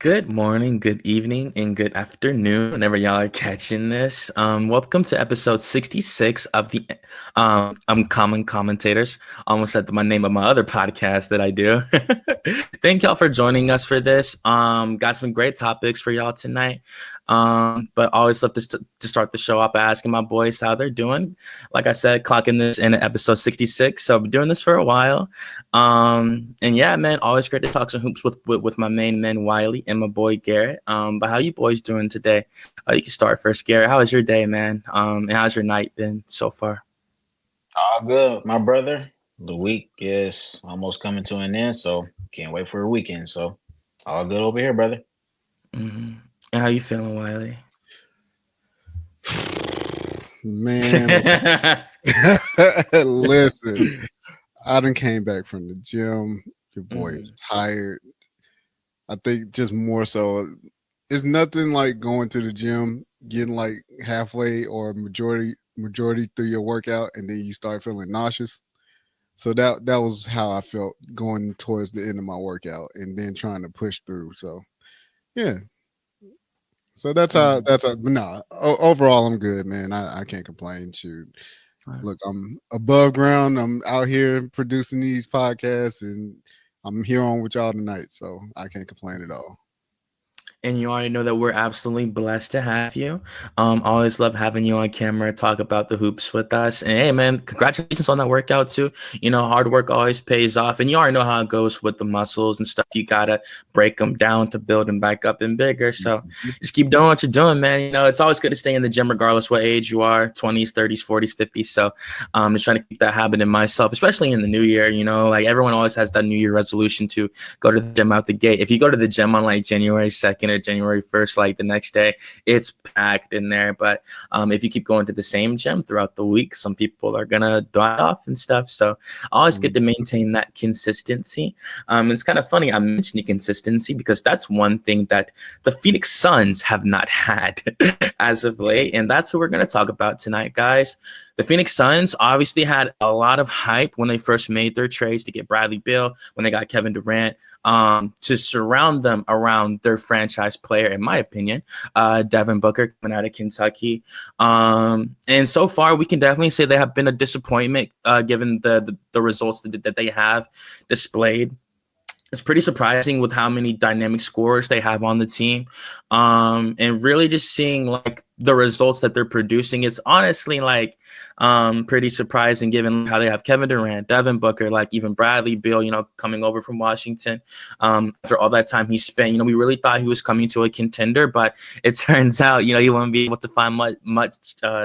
Good morning, good evening, and good afternoon, whenever y'all are catching this. Welcome to episode 66 of the Common Commentators. Almost said my name of my other podcast that I do. Thank y'all for joining us for this. Got some great topics for y'all tonight. But always love to start the show off by asking my boys how they're doing. Like I said, clocking this in at episode 66. So I've been doing this for a while. And yeah, man, always great to talk some hoops with my main men, Wiley and my boy Garrett. But how you boys doing today? You can start first, Garrett. How was your day, man? And how's your night been so far? All good, my brother. The week is almost coming to an end, so can't wait for a weekend. So all good over here, brother. Mm-hmm. And how you feeling, Wiley? Man, listen, I done came back from the gym. Your boy is tired. I think just more so, it's nothing like going to the gym, getting like halfway or majority through your workout, and then you start feeling nauseous. So that was how I felt going towards the end of my workout, and then trying to push through. So yeah, so but nah. Overall, I'm good, man. I can't complain. Shoot, look, I'm above ground. I'm out here producing these podcasts, and I'm here on with y'all tonight. So I can't complain at all. And you already know that we're absolutely blessed to have you. Always love having you on camera, talk about the hoops with us. And hey, man, congratulations on that workout too. You know, hard work always pays off, and you already know how it goes with the muscles and stuff. You gotta break them down to build them back up and bigger. So just keep doing what you're doing, man. You know, it's always good to stay in the gym regardless what age you are, 20s, 30s, 40s, 50s. So just trying to keep that habit in myself, especially in the new year. You know, like everyone always has that new year resolution to go to the gym out the gate. If you go to the gym on like January 2nd or January 1st, like the next day, it's packed in there. But if you keep going to the same gym throughout the week, some people are gonna die off and stuff. So always good to maintain that consistency. It's kind of funny I'm mentioning consistency because that's one thing that the Phoenix Suns have not had as of late, and that's what we're gonna talk about tonight, guys. The Phoenix Suns obviously had a lot of hype when they first made their trades to get Bradley Beal, when they got Kevin Durant, to surround them around their franchise player, in my opinion, Devin Booker coming out of Kentucky. And so far, we can definitely say they have been a disappointment given the results that they have displayed. It's pretty surprising with how many dynamic scorers they have on the team. And really just seeing like the results that they're producing. It's honestly like pretty surprising given how they have Kevin Durant, Devin Booker, like even Bradley Beal, you know, coming over from Washington after all that time he spent. You know, we really thought he was coming to a contender, but it turns out, you know, he won't be able to find much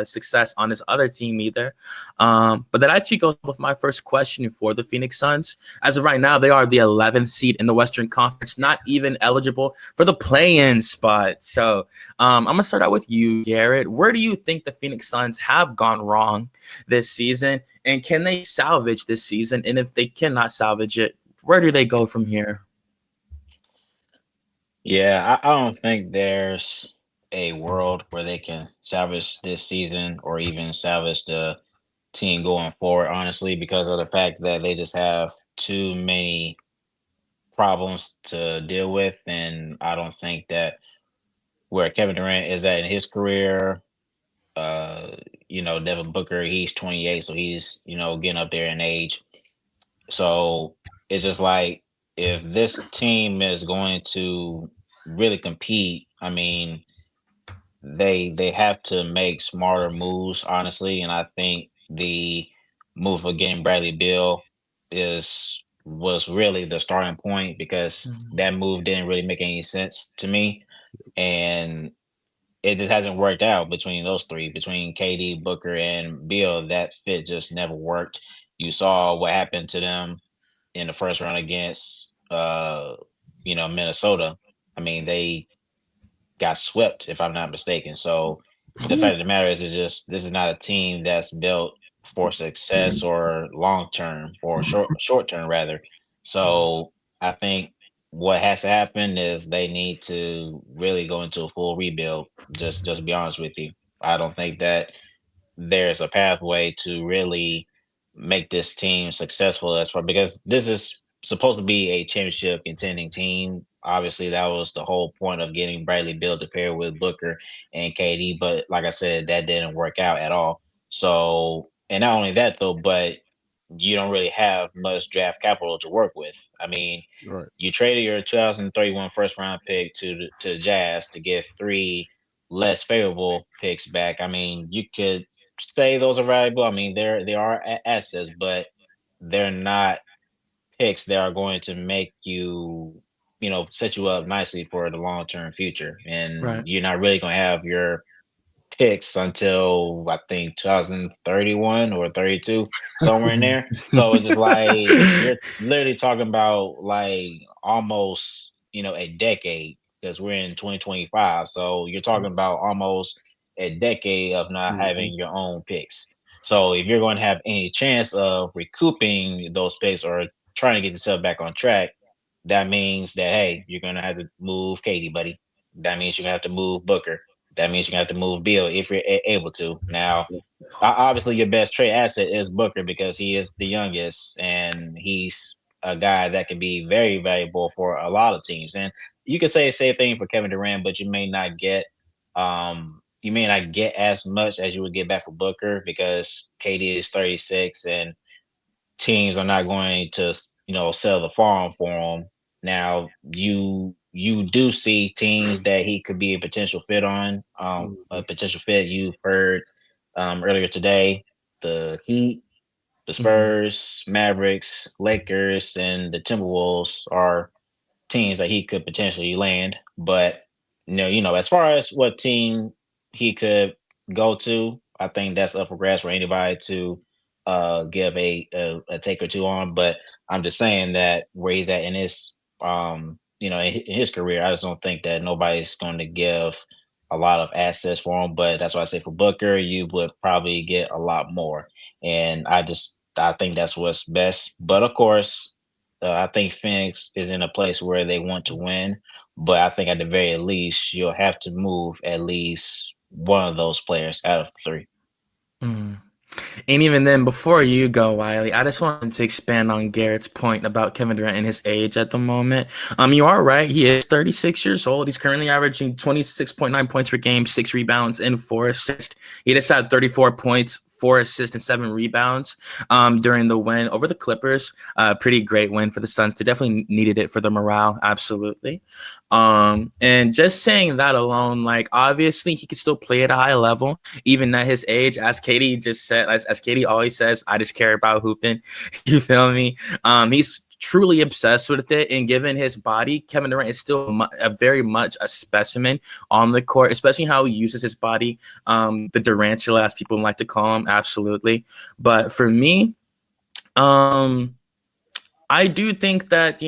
success on his other team either. But that actually goes with my first question for the Phoenix Suns. As of right now, they are the 11th seed in the Western Conference, not even eligible for the play-in spot. So I'm going to start out with you, Garrett. Where do you think the Phoenix Suns have gone wrong this season? And can they salvage this season? And if they cannot salvage it, where do they go from here? Yeah, I don't think there's a world where they can salvage this season or even salvage the team going forward, honestly, because of the fact that they just have too many problems to deal with. And I don't think that where Kevin Durant is at in his career, uh, Devin Booker, he's 28, so he's, getting up there in age. So it's just like if this team is going to really compete, I mean, they have to make smarter moves, honestly. And I think the move of getting Bradley Bill was really the starting point because that move didn't really make any sense to me. And it just hasn't worked out between those three, between KD, Booker, and Bill. That fit just never worked. You saw what happened to them in the first round against Minnesota. I mean, they got swept, if I'm not mistaken. So the fact of the matter is just this is not a team that's built for success or long term or short term rather. So I think what has to happen is they need to really go into a full rebuild. Just to be honest with you, I don't think that there's a pathway to really make this team successful as far because this is supposed to be a championship contending team Obviously, that was the whole point of getting Bradley Beal to pair with Booker and KD. But like I said, that didn't work out at all. So, and not only that though, but you don't really have much draft capital to work with. I mean, Right. you traded your 2031 first round pick to the Jazz to get three less favorable picks back. I mean, you could say those are valuable. I mean, they are assets, but they're not picks that are going to make you, set you up nicely for the long term future. And Right. you're not really going to have your picks until I think 2031 or 32, somewhere in Mhm. there. So it's just like you're literally talking about like almost, a decade because we're in 2025. So you're talking about almost a decade of not Mhm. having your own picks. So if you're going to have any chance of recouping those picks or trying to get yourself back on track, that means that hey, you're gonna have to move Katie, buddy. That means you're gonna have to move Booker. That means you're gonna have to move Beal if you're able to. Now, obviously, your best trade asset is Booker because he is the youngest and he's a guy that can be very valuable for a lot of teams. And you could say the same thing for Kevin Durant, but you may not get as much as you would get back for Booker because KD is 36 and teams are not going to sell the farm for him. Now you do see teams that he could be a potential fit on. A Mhm. potential fit you've heard earlier today. The Heat, the Mhm. Spurs, Mavericks, Lakers, and the Timberwolves are teams that he could potentially land. But as far as what team he could go to, I think that's up for grabs for anybody to give a take or two on. But I'm just saying that where he's at in his in his career, I just don't think that nobody's going to give a lot of assets for him. But that's why I say for Booker, you would probably get a lot more. And I think that's what's best. But of course, I think Phoenix is in a place where they want to win, but I think at the very least you'll have to move at least one of those players out of the three. Mhm. And even then, before you go, Wiley, I just wanted to expand on Garrett's point about Kevin Durant and his age at the moment. You are right. He is 36 years old. He's currently averaging 26.9 points per game, 6 rebounds, and 4 assists. He just had 34 points, 4 assists, and 7 rebounds during the win over the Clippers. Pretty great win for the Suns. They definitely needed it for the morale. Absolutely. And just saying that alone, like, obviously, he could still play at a high level even at his age, as Katie just said, as Katie always says, I just care about hooping. You feel me? He's truly obsessed with it, and given his body, Kevin Durant is still a very much a specimen on the court, especially how he uses his body. The Durantula, as people like to call him, absolutely. But for me, um, I do think that,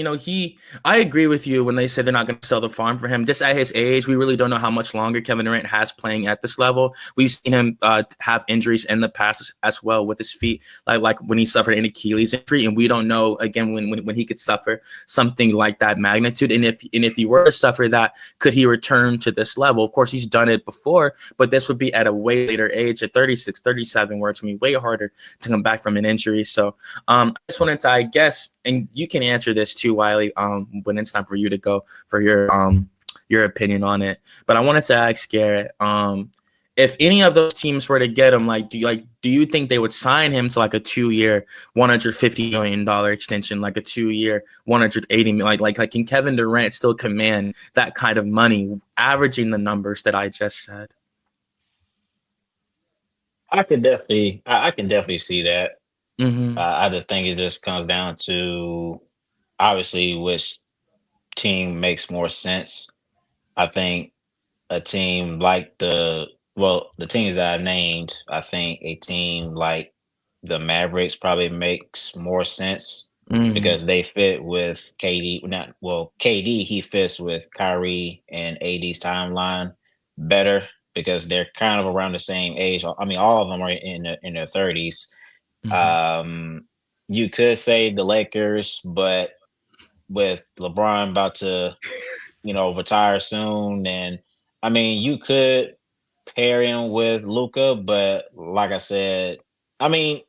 I agree with you when they say they're not going to sell the farm for him. Just at his age, we really don't know how much longer Kevin Durant has playing at this level. We've seen him have injuries in the past as well with his feet, like when he suffered an Achilles injury, and we don't know again when he could suffer something like that magnitude. And if he were to suffer that, could he return to this level? Of course, he's done it before, but this would be at a way later age, at 36, 37, where it's going to be way harder to come back from an injury. So I just wanted to, I guess, and you can answer this too, Wiley, when it's time for you to go for your opinion on it. But I wanted to ask Garrett, if any of those teams were to get him, do you think they would sign him to like a 2-year, $150 million extension, like a 2-year, 180 million? Like can Kevin Durant still command that kind of money, averaging the numbers that I just said? I can definitely see that. Mm-hmm. I just think it just comes down to obviously which team makes more sense. I think a team like the teams that I named, I think a team like the Mavericks probably makes more sense Mm-hmm. because they fit with KD. Not well, KD he fits with Kyrie and AD's timeline better because they're kind of around the same age. I mean, all of them are in their 30s. Mm-hmm. Um, you could say the Lakers, but with LeBron about to retire soon. And I mean, you could pair him with Luca, but like I said, I mean,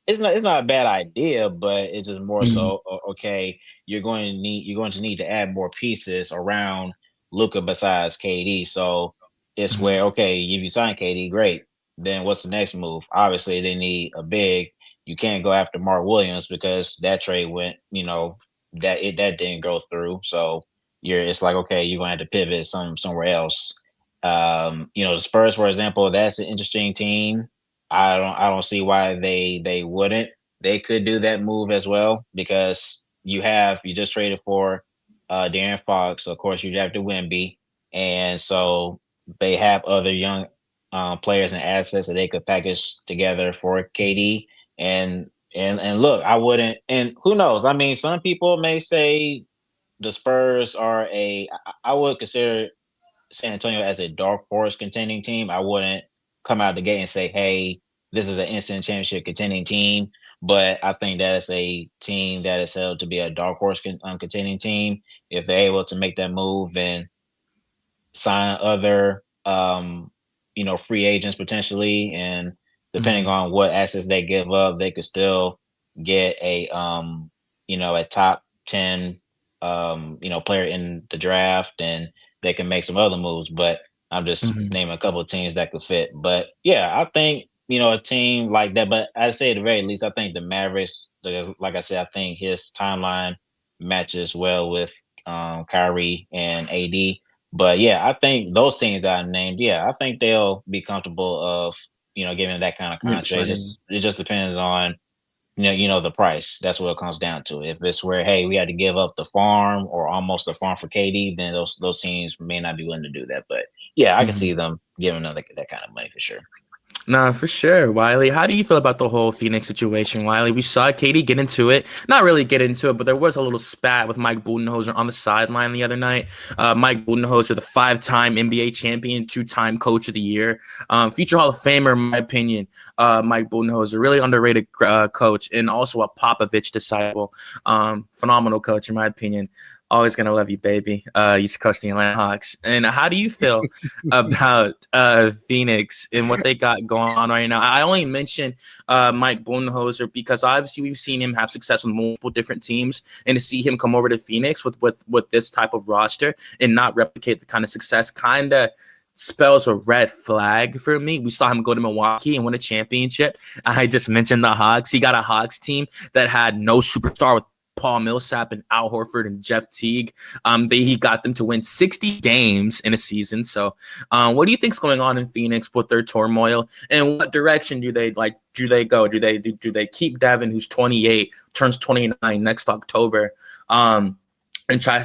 it's not a bad idea, but it's just more Mhm, so okay. You're going to need to add more pieces around Luca besides KD. So it's mhm, where okay, if you sign KD, great. Then what's the next move? Obviously, they need a big. You can't go after Mark Williams because that trade went. That didn't go through. So it's like okay, you're gonna have to pivot somewhere else. The Spurs, for example, that's an interesting team. I don't see why they wouldn't. They could do that move as well because you just traded for Darren Fox. Of course, you have to Wimby, and so they have other young players and assets that they could package together for KD. And look, I wouldn't. And who knows? I mean, some people may say the Spurs are a. I would consider San Antonio as a dark horse contending team. I wouldn't come out the gate and say, "Hey, this is an instant championship contending team." But I think that is a team that is held to be a dark horse contending team if they're able to make that move and sign other free agents potentially, and depending mhm, on what assets they give up, they could still get a top 10 player in the draft, and they can make some other moves. But I'm just mhm. naming a couple of teams that could fit. But yeah, I think a team like that. But I'd say at the very least, I think the Mavericks, because like I said, I think his timeline matches well with Kyrie and AD. But yeah, I think those teams that I named, yeah, I think they'll be comfortable of giving that kind of Yep, contract. signing. It just depends on the price. That's what it comes down to. If it's where hey we had to give up the farm or almost the farm for KD, then those teams may not be willing to do that. But yeah, I can Mhm. see them giving them that kind of money for sure. Nah, for sure, Wiley. How do you feel about the whole Phoenix situation, Wiley? We saw Katie get into it. Not really get into it, but there was a little spat with Mike Budenholzer on the sideline the other night. Mike Budenholzer, the five-time NBA champion, two-time Coach of the Year, future Hall of Famer, in my opinion. Mike Budenholzer, really underrated coach, and also a Popovich disciple. Phenomenal coach, in my opinion. Always gonna love you, baby. Used to coach the Atlanta Hawks. And how do you feel about Phoenix and what they got going on right now? I only mentioned Mike Budenholzer because obviously we've seen him have success with multiple different teams, and to see him come over to Phoenix with this type of roster and not replicate the kind of success kind of spells a red flag for me. We saw him go to Milwaukee and win a championship. I just mentioned the Hawks. He got a Hawks team that had no superstar with Paul Millsap and Al Horford and Jeff Teague. He got them to win 60 games in a season. So, what do you think's going on in Phoenix with their turmoil, and what direction do they like? Do they go? Do they keep Devin, who's 28, turns 29 next October? And try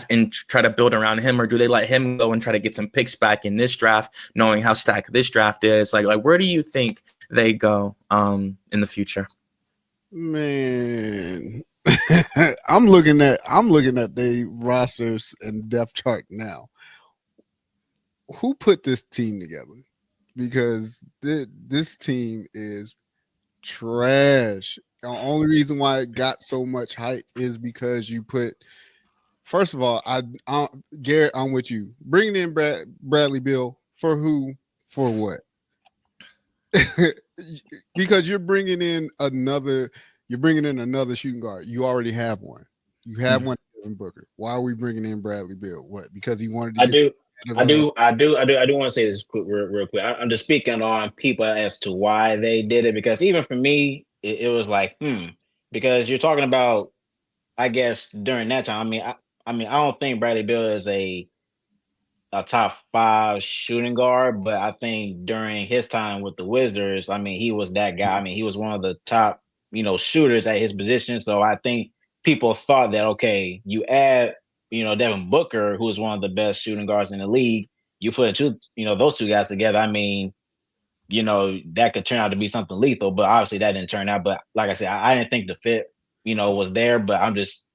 to build around him, or do they let him go and try to get some picks back in this draft, knowing how stacked this draft is? Like where do you think they go in the future? Man, I'm looking at the rosters and depth chart now. Who put this team together? Because this team is trash. The only reason why it got so much hype is because you put. First of all, Garrett, I'm with you. Bringing in Bradley Bill for who? For what? Because you're bringing in another shooting guard. You already have one. You have Mhm. one, Devin Booker. Why are we bringing in Bradley Bill? What? Because he wanted to I get do. out I of do, I do, I do, I do want to say this real quick. I'm just speaking on people as to why they did it because even for me, it was like, because you're talking about, I guess during that time. I don't think Bradley Bill is a top five shooting guard, but I think during his time with the Wizards, he was that guy. He was one of the top, shooters at his position. So I think people thought that okay, you add, Devin Booker, who is one of the best shooting guards in the league, you put those two guys together. That could turn out to be something lethal, but obviously that didn't turn out. But like I said, I didn't think the fit, was there. But I'm just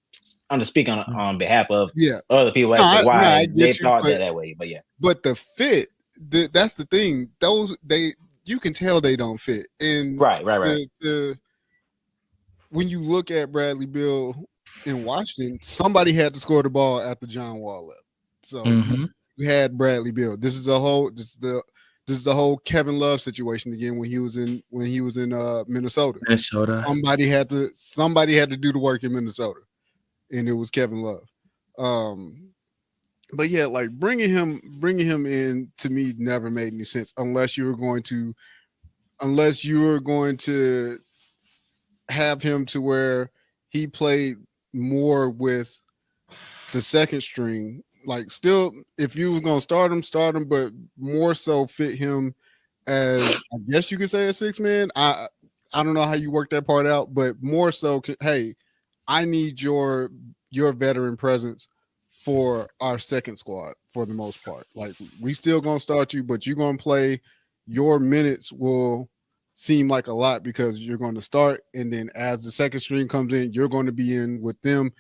speaking on behalf of yeah. other people No, as to I why they get you, thought but that way. But yeah. the fit, that's the thing. Those they you can tell they don't fit. And Right, right, right. when you look at Bradley Bill in Washington, somebody had to score the ball after John Wall left. So you Mhm. you had Bradley Bill. This is This is the whole Kevin Love situation again when he was in Minnesota. Minnesota. Somebody had to do the work in Minnesota, and it was Kevin Love. Um, but yeah, like bringing him in to me never made any sense unless you were going to have him to where he played more with the second string. Like, still, if you was gonna start him, but more so fit him as, I guess you could say, a six man. I don't know how you work that part out, but more so, hey, I need your veteran presence for our second squad for the most part. Like, we still gonna start you, but you're gonna play. Your minutes will seem like a lot because you're going to start, and then as the second string comes in, you're going to be in with them,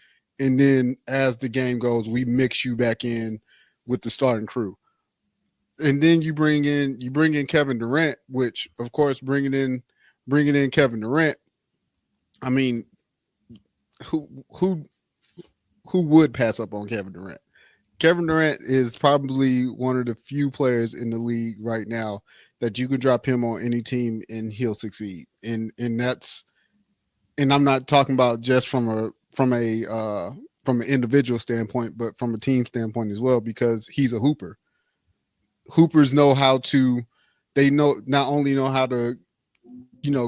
and then as the game goes, we mix you back in with the starting crew. And then you bring in Kevin Durant, which of course bringing in Kevin Durant. I mean, who who who would pass up on Kevin Durant? Kevin Durant is probably one of the few players in the league right now that you could drop him on any team and he'll succeed. And I'm not talking about just from an individual standpoint, but from a team standpoint as well, because he's a hooper. Hoopers know how to they know not only know how to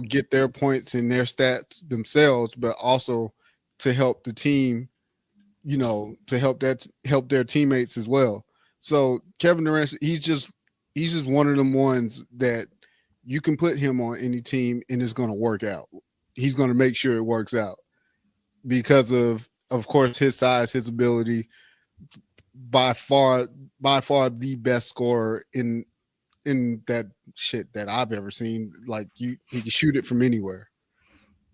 get their points and their stats themselves, but also to help the team, to help their teammates as well. So Kevin Durant, he's just one of them ones that you can put him on any team and it's going to work out. He's going to make sure it works out because of course, his size, his ability, by far, the best scorer in that shit that I've ever seen. Like, he can shoot it from anywhere.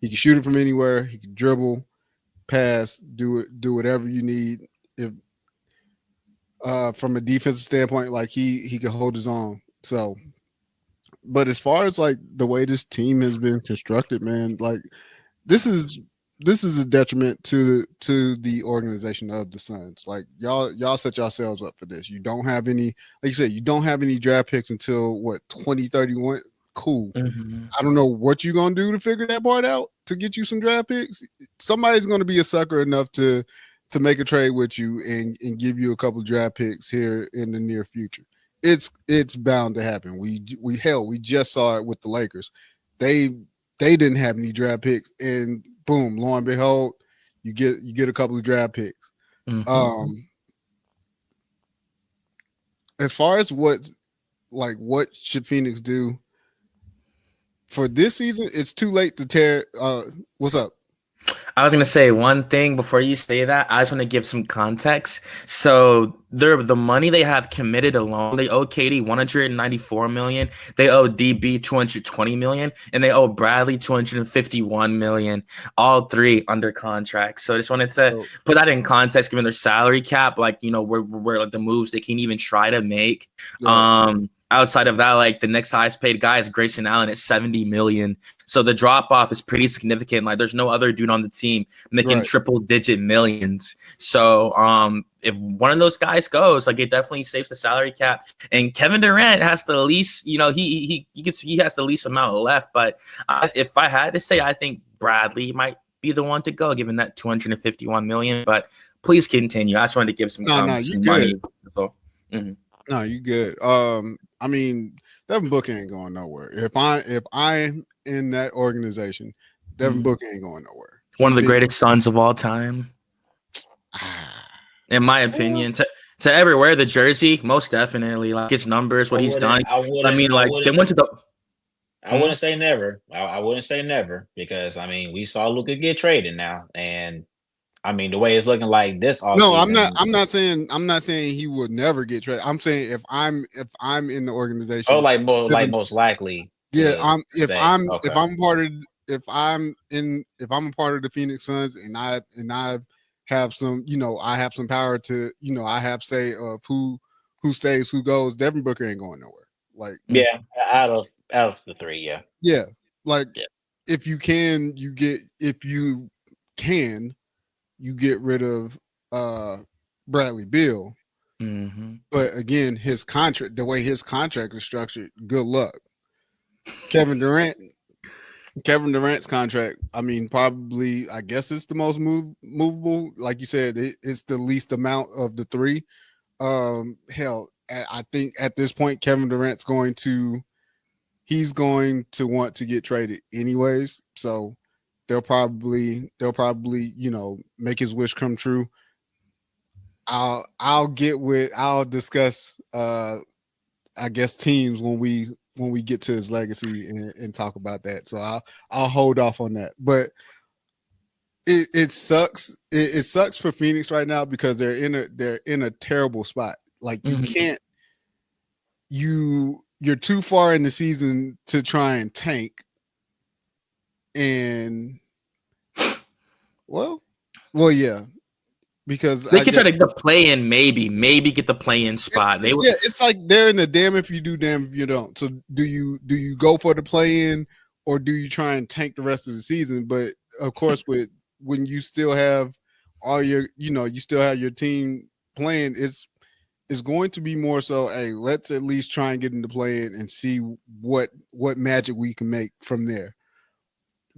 He can shoot it from anywhere. He can dribble, pass, do whatever you need. If from a defensive standpoint, like he can hold his own. So, but as far as like the way this team has been constructed, man, like this is this is a detriment to the organization of the Suns. Like, y'all set yourselves up for this. You don't have any, like you said, you don't have any draft picks until what, 2031. Cool. Hmm. I don't know what you're gonna do to figure that part out to get you some draft picks. Somebody's gonna be a sucker enough to make a trade with you and give you a couple draft picks here in the near future. It's bound to happen. We just saw it with the Lakers. They didn't have any draft picks, and boom, lo and behold, you get a couple of draft picks. Hmm. Um, as far as what should Phoenix do for this season, it's too late to tear. What's up? I was gonna say one thing before you say that. I just want to give some context. So the money they have committed alone, they owe KD 194 million, they owe DB 220 million, and they owe Bradley 251 million. All three under contract. So I just wanted to So, put that in context, given their salary cap, like where like the moves they can even try to make. right, Outside of that, like the next highest paid guy is Grayson Allen at 70 million. So the drop off is pretty significant. Like there's no other dude on the team making right. triple digit millions. So if one of those guys goes, like it definitely saves the salary cap. And Kevin Durant has the least, he has the least amount left. But if I had to say, I think Bradley might be the one to go, given that 251 million. But please continue. I just wanted to give No, you some money. good. So, mhm. No, you good. I mean, Devin Booker ain't going nowhere. If I'm in that organization, Devin Mhm. Booker ain't going nowhere. One He of the been greatest sons of all time, ah, in my well, opinion. To ever wear the jersey, most definitely. Like his numbers, I what he's wouldn't. done. I I wouldn't. mean, I like they wouldn't. went to the. I Hmm? wouldn't say never. I wouldn't say never because I mean we saw Luka get traded now, and I mean the way it's looking like this no, I'm not. offseason. I'm not saying he would never get traded. I'm saying if I'm in the Oh, organization, like Devin, most likely yeah, to I'm if stay. I'm if Okay. I'm part of if I'm a part of the Phoenix Suns and I have some, I have some power to, I have say of who stays, who goes. Devin Booker ain't going nowhere. Like, Yeah, out of the three, yeah. yeah, like Yeah. if you can, you get rid of uh Bradley Beal. Mm-hmm. But again, his contract, the way his contract is structured, good luck. Kevin Durant, Kevin Durant's contract, I mean, probably, I guess it's the most movable. Like you said, it's the least amount of the three. Hell, I think at this point, Kevin Durant's he's going to want to get traded anyways. So they'll probably, make his wish come true. I'll discuss I guess teams when we get to his legacy and talk about that. So I'll hold off on that. But it sucks. It sucks for Phoenix right now because they're in a terrible spot. Like you Mm-hmm. can't you're too far in the season to try and tank. And well, yeah, because They I could guess try to get the play in, maybe get the play in spot. They would. it's like they're in the damn if you do, damn if you don't. So do you go for the play in or do you try and tank the rest of the season? But of course, when you still have all your, you still have your team playing, it's going to be more so, hey, let's at least try and get into play in and see what magic we can make from there.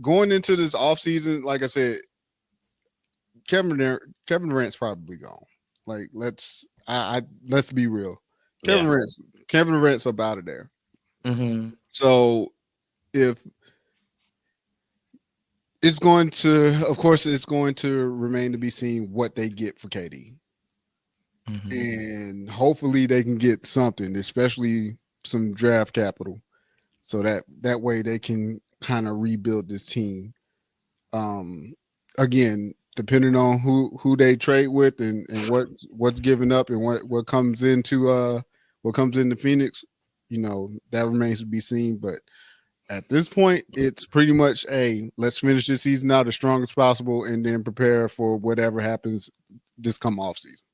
Going into this offseason, like I said, Kevin Durant's probably gone. Like let's be real. Kevin Yeah. Durant's Kevin Durant's up out of there. Mm-hmm. So if it's going to, of course, it's going to remain to be seen what they get for KD, Mm-hmm. and hopefully they can get something, especially some draft capital, so that way they can kind of rebuild this team. Um, Again, depending on who they trade with and what's given up and what comes into Phoenix, that remains to be seen. But at this point, it's pretty much a let's finish this season out as strong as possible and then prepare for whatever happens this come off season.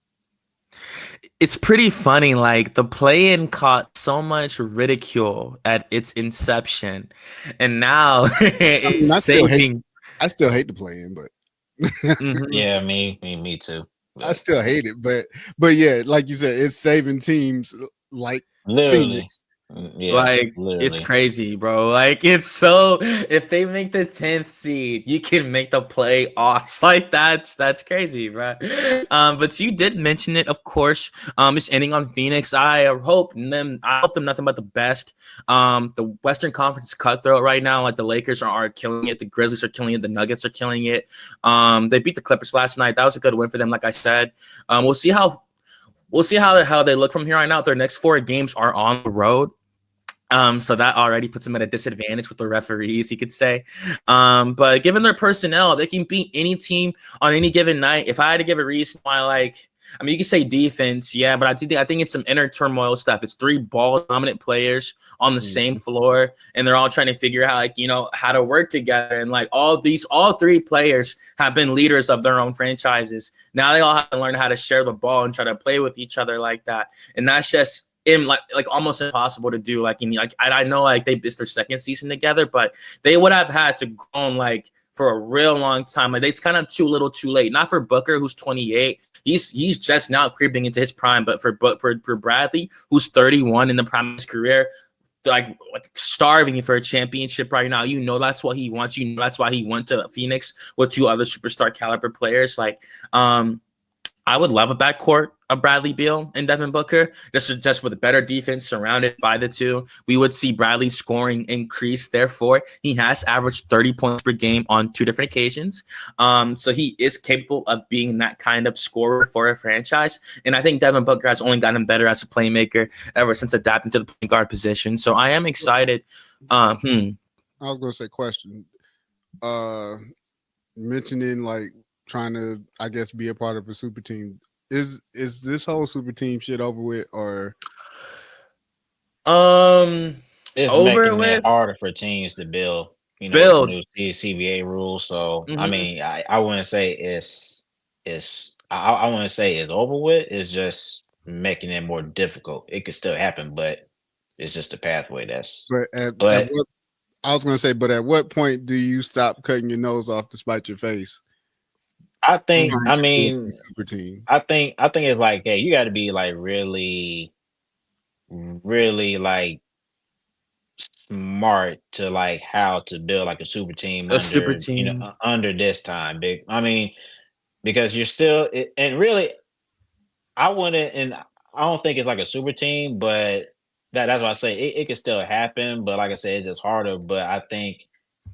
It's pretty funny. Like the play-in caught so much ridicule at its inception, and now I it's mean, saving. I still hate the play in, but Mhm. Yeah, me too. I But still hate it. But yeah, like you said, it's saving teams like literally, Phoenix. yeah, Like it's literally. crazy, bro. Like it's so if they make the 10th seed, you can make the playoffs. Like that's crazy, bro. But you did mention it, of course. Just ending on Phoenix. I hope them nothing but the best. The Western Conference is cutthroat right now. Like the Lakers are killing it, the Grizzlies are killing it, the Nuggets are killing it. They beat the Clippers last night. That was a good win for them, like I said. We'll see how they look from here on out. Their next 4 games are on the road. So that already puts them at a disadvantage with the referees, you could say. But given their personnel, they can beat any team on any given night. If I had to give a reason why, you could say defense, yeah, but I think it's some inner turmoil stuff. It's 3 ball dominant players on the same Mhm. floor, and they're all trying to figure out, how to work together. And all 3 players have been leaders of their own franchises. Now they all have to learn how to share the ball and try to play with each other like that. And that's just like almost impossible to do. I know it's their second season together, but they would have had to grown for a real long time. Like it's kind of too little, too late. Not for Booker, who's 28. He's just now creeping into his prime, but for Bradley, who's 31 in the prime of his career, like starving for a championship right now. That's what he wants. That's why he went to Phoenix with 2 other superstar caliber players. I would love a backcourt of Bradley Beal and Devin Booker, just with a better defense surrounded by the 2. We would see Bradley's scoring increase. Therefore, he has averaged 30 points per game on 2 different occasions. So he is capable of being that kind of scorer for a franchise. And I think Devin Booker has only gotten better as a playmaker ever since adapting to the point guard position. So I am excited. I was gonna say question. Uh Mentioning like trying to, I guess, be a part of a super team. Is this whole super team shit over with or um, It's Over making it with harder for teams to build, with the build. new CBA rules. So I Mhm. mean, I wouldn't say I wouldn't say it's over with. It's just making it more difficult. It could still happen, but it's just a pathway but at but what I was gonna say, but at what point do you stop cutting your nose off to spite your face? I I'm think. trying I to build mean, these super teams. I think it's like, hey, you got to be like really, really like smart to like how to build like a super team A super under team. under this time. Big. I mean, because you're still and really I wouldn't, and I don't think it's like a super team, but that's why I say it could still happen. But like I said, it's just harder. But I think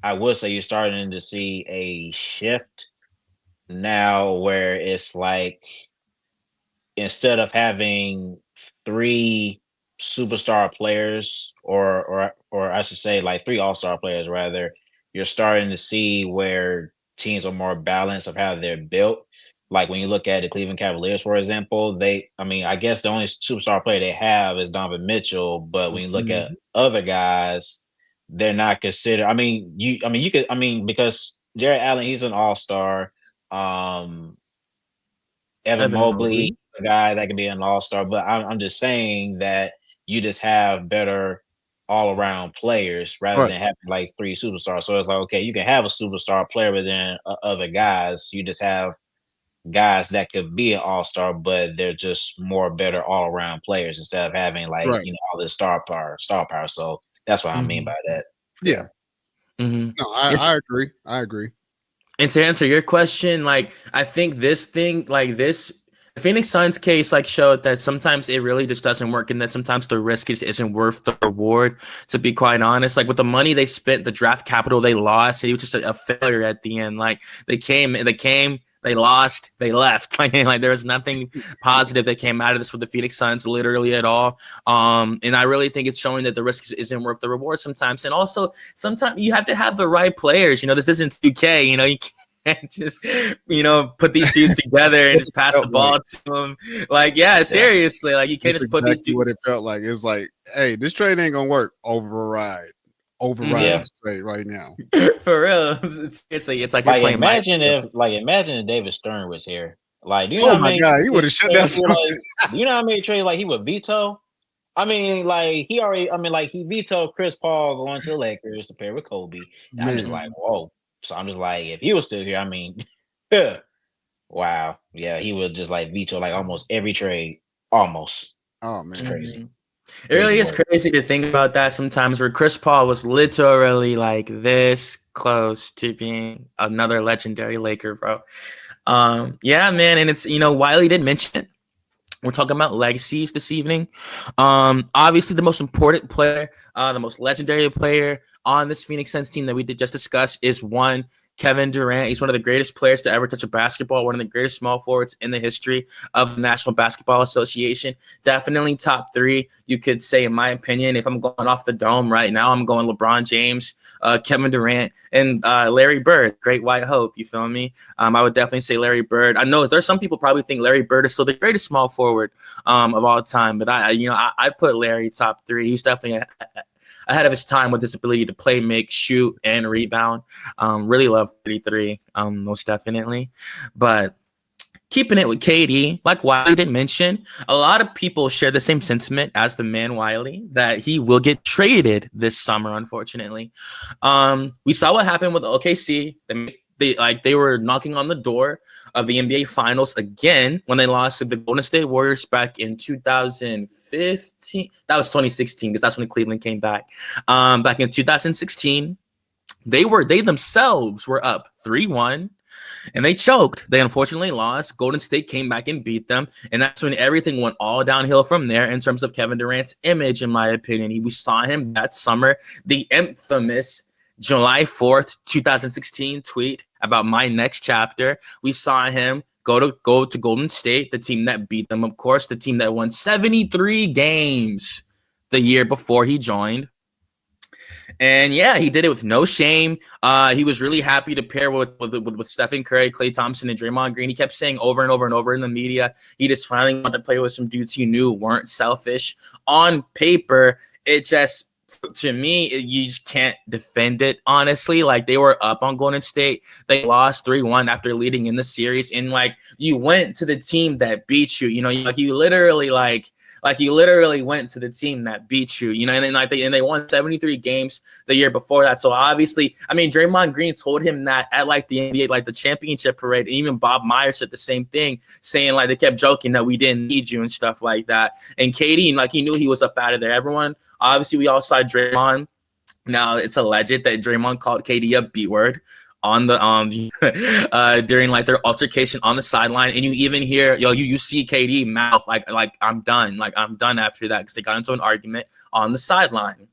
I would say you're starting to see a shift now where it's like instead of having three superstar players or I should say like three all-star players rather, you're starting to see where teams are more balanced of how they're built. Like when you look at the Cleveland Cavaliers, for example, I mean, I guess the only superstar player they have is Donovan Mitchell, but when you look at Mhm. other guys, they're not considered. You could, because Jared Allen, he's an all-star. Um, Evan Evan Mobley, Mobley. a guy that can be an all-star, but I'm just saying that you just have better all-around players rather Right, than having like three superstars. So it's like, okay, you can have a superstar player, but then other guys, you just have guys that could be an all-star, but they're just more better all-around players instead of having like right. all this star power. So that's what I mean Mhm. by that. Yeah. Yeah. Mhm. No, It's I agree. I agree. And to answer your question, like I think this thing, like this Phoenix Suns case, like showed that sometimes it really just doesn't work, and that sometimes the risk isn't worth the reward. To be quite honest, like with the money they spent, the draft capital they lost, it was just a failure at the end. Like they lost, they left. Like there was nothing positive that came out of this with the Phoenix Suns, literally at all. And I really think it's showing that the risk isn't worth the reward sometimes, and also sometimes you have to have the right players. This isn't 2K. You can't just put these dudes together and What just it pass the felt like. ball to them. Like, yeah, Yeah. seriously. Like, you can't That's just put these exactly dudes. what it felt like. It's like, hey, this trade ain't gonna work. Override. Override Yeah. this trade right now. For real. It's like you're Like playing my. imagine if David Stern was here. Like, do you know Oh how my many god, he would have shut down trades some. do you know how many trades like he would veto? I mean, like he vetoed Chris Paul going to the Lakers to pair with Kobe. And I'm just Man. like, Mhm. whoa. So I'm just like, if he was still here, I mean, yeah, wow. Yeah, he would just like veto like almost every trade. Almost. Oh It's man. crazy. Mhm. It Crazy really is work. crazy to think about that sometimes, where Chris Paul was literally like this close to being another legendary Laker, bro. Yeah, man. And it's, Wiley did mention it. We're talking about legacies this evening. Obviously, the most important player, the most legendary player on this Phoenix Suns team that we did just discuss is one Kevin Durant. He's one of the greatest players to ever touch a basketball, one of the greatest small forwards in the history of the National Basketball Association. Definitely top three, you could say, in my opinion. If I'm going off the dome right now, I'm going LeBron James, Kevin Durant, and Larry Bird, Great White Hope. You feel me? I would definitely say Larry Bird. I know there's some people probably think Larry Bird is still the greatest small forward of all time, but I put Larry top three. He's definitely ahead of his time with his ability to play, make, shoot, and rebound. Really love 33, most definitely. But keeping it with KD, like Wiley did mention, a lot of people share the same sentiment as the man Wiley that he will get traded this summer, unfortunately. We saw what happened with OKC. They were knocking on the door of the NBA Finals again when they lost to the Golden State Warriors back in 2015. That was 2016 because that's when Cleveland came back. Back in 2016, they themselves were up 3-1 and they choked. They unfortunately lost. Golden State came back and beat them, and that's when everything went all downhill from there in terms of Kevin Durant's image, in my opinion. We saw him that summer, the infamous July 4th, 2016 tweet about my next chapter. We saw him go to Golden State, the team that beat them, of course, the team that won 73 games the year before he joined. And yeah, he did it with no shame. He was really happy to pair with Stephen Curry, Klay Thompson, and Draymond Green. He kept saying over and over and over in the media, he just finally wanted to play with some dudes he knew weren't selfish. On paper, it just, to me, you just can't defend it, honestly. Like, they were up on Golden State. They lost 3-1 after leading in the series. And, like, you went to the team that beat you. You literally, Like he literally went to the team that beat you, you know, and then like they won 73 games the year before that. So obviously, I mean, Draymond Green told him that at like the NBA, like the championship parade. And even Bob Myers said the same thing, saying like they kept joking that we didn't need you and stuff like that. And KD, like he knew he was up out of there. Everyone, obviously, we all saw Draymond. Now it's alleged that Draymond called KD a B word on the during like their altercation on the sideline, and you even hear you see KD mouth like I'm done after that because they got into an argument on the sideline.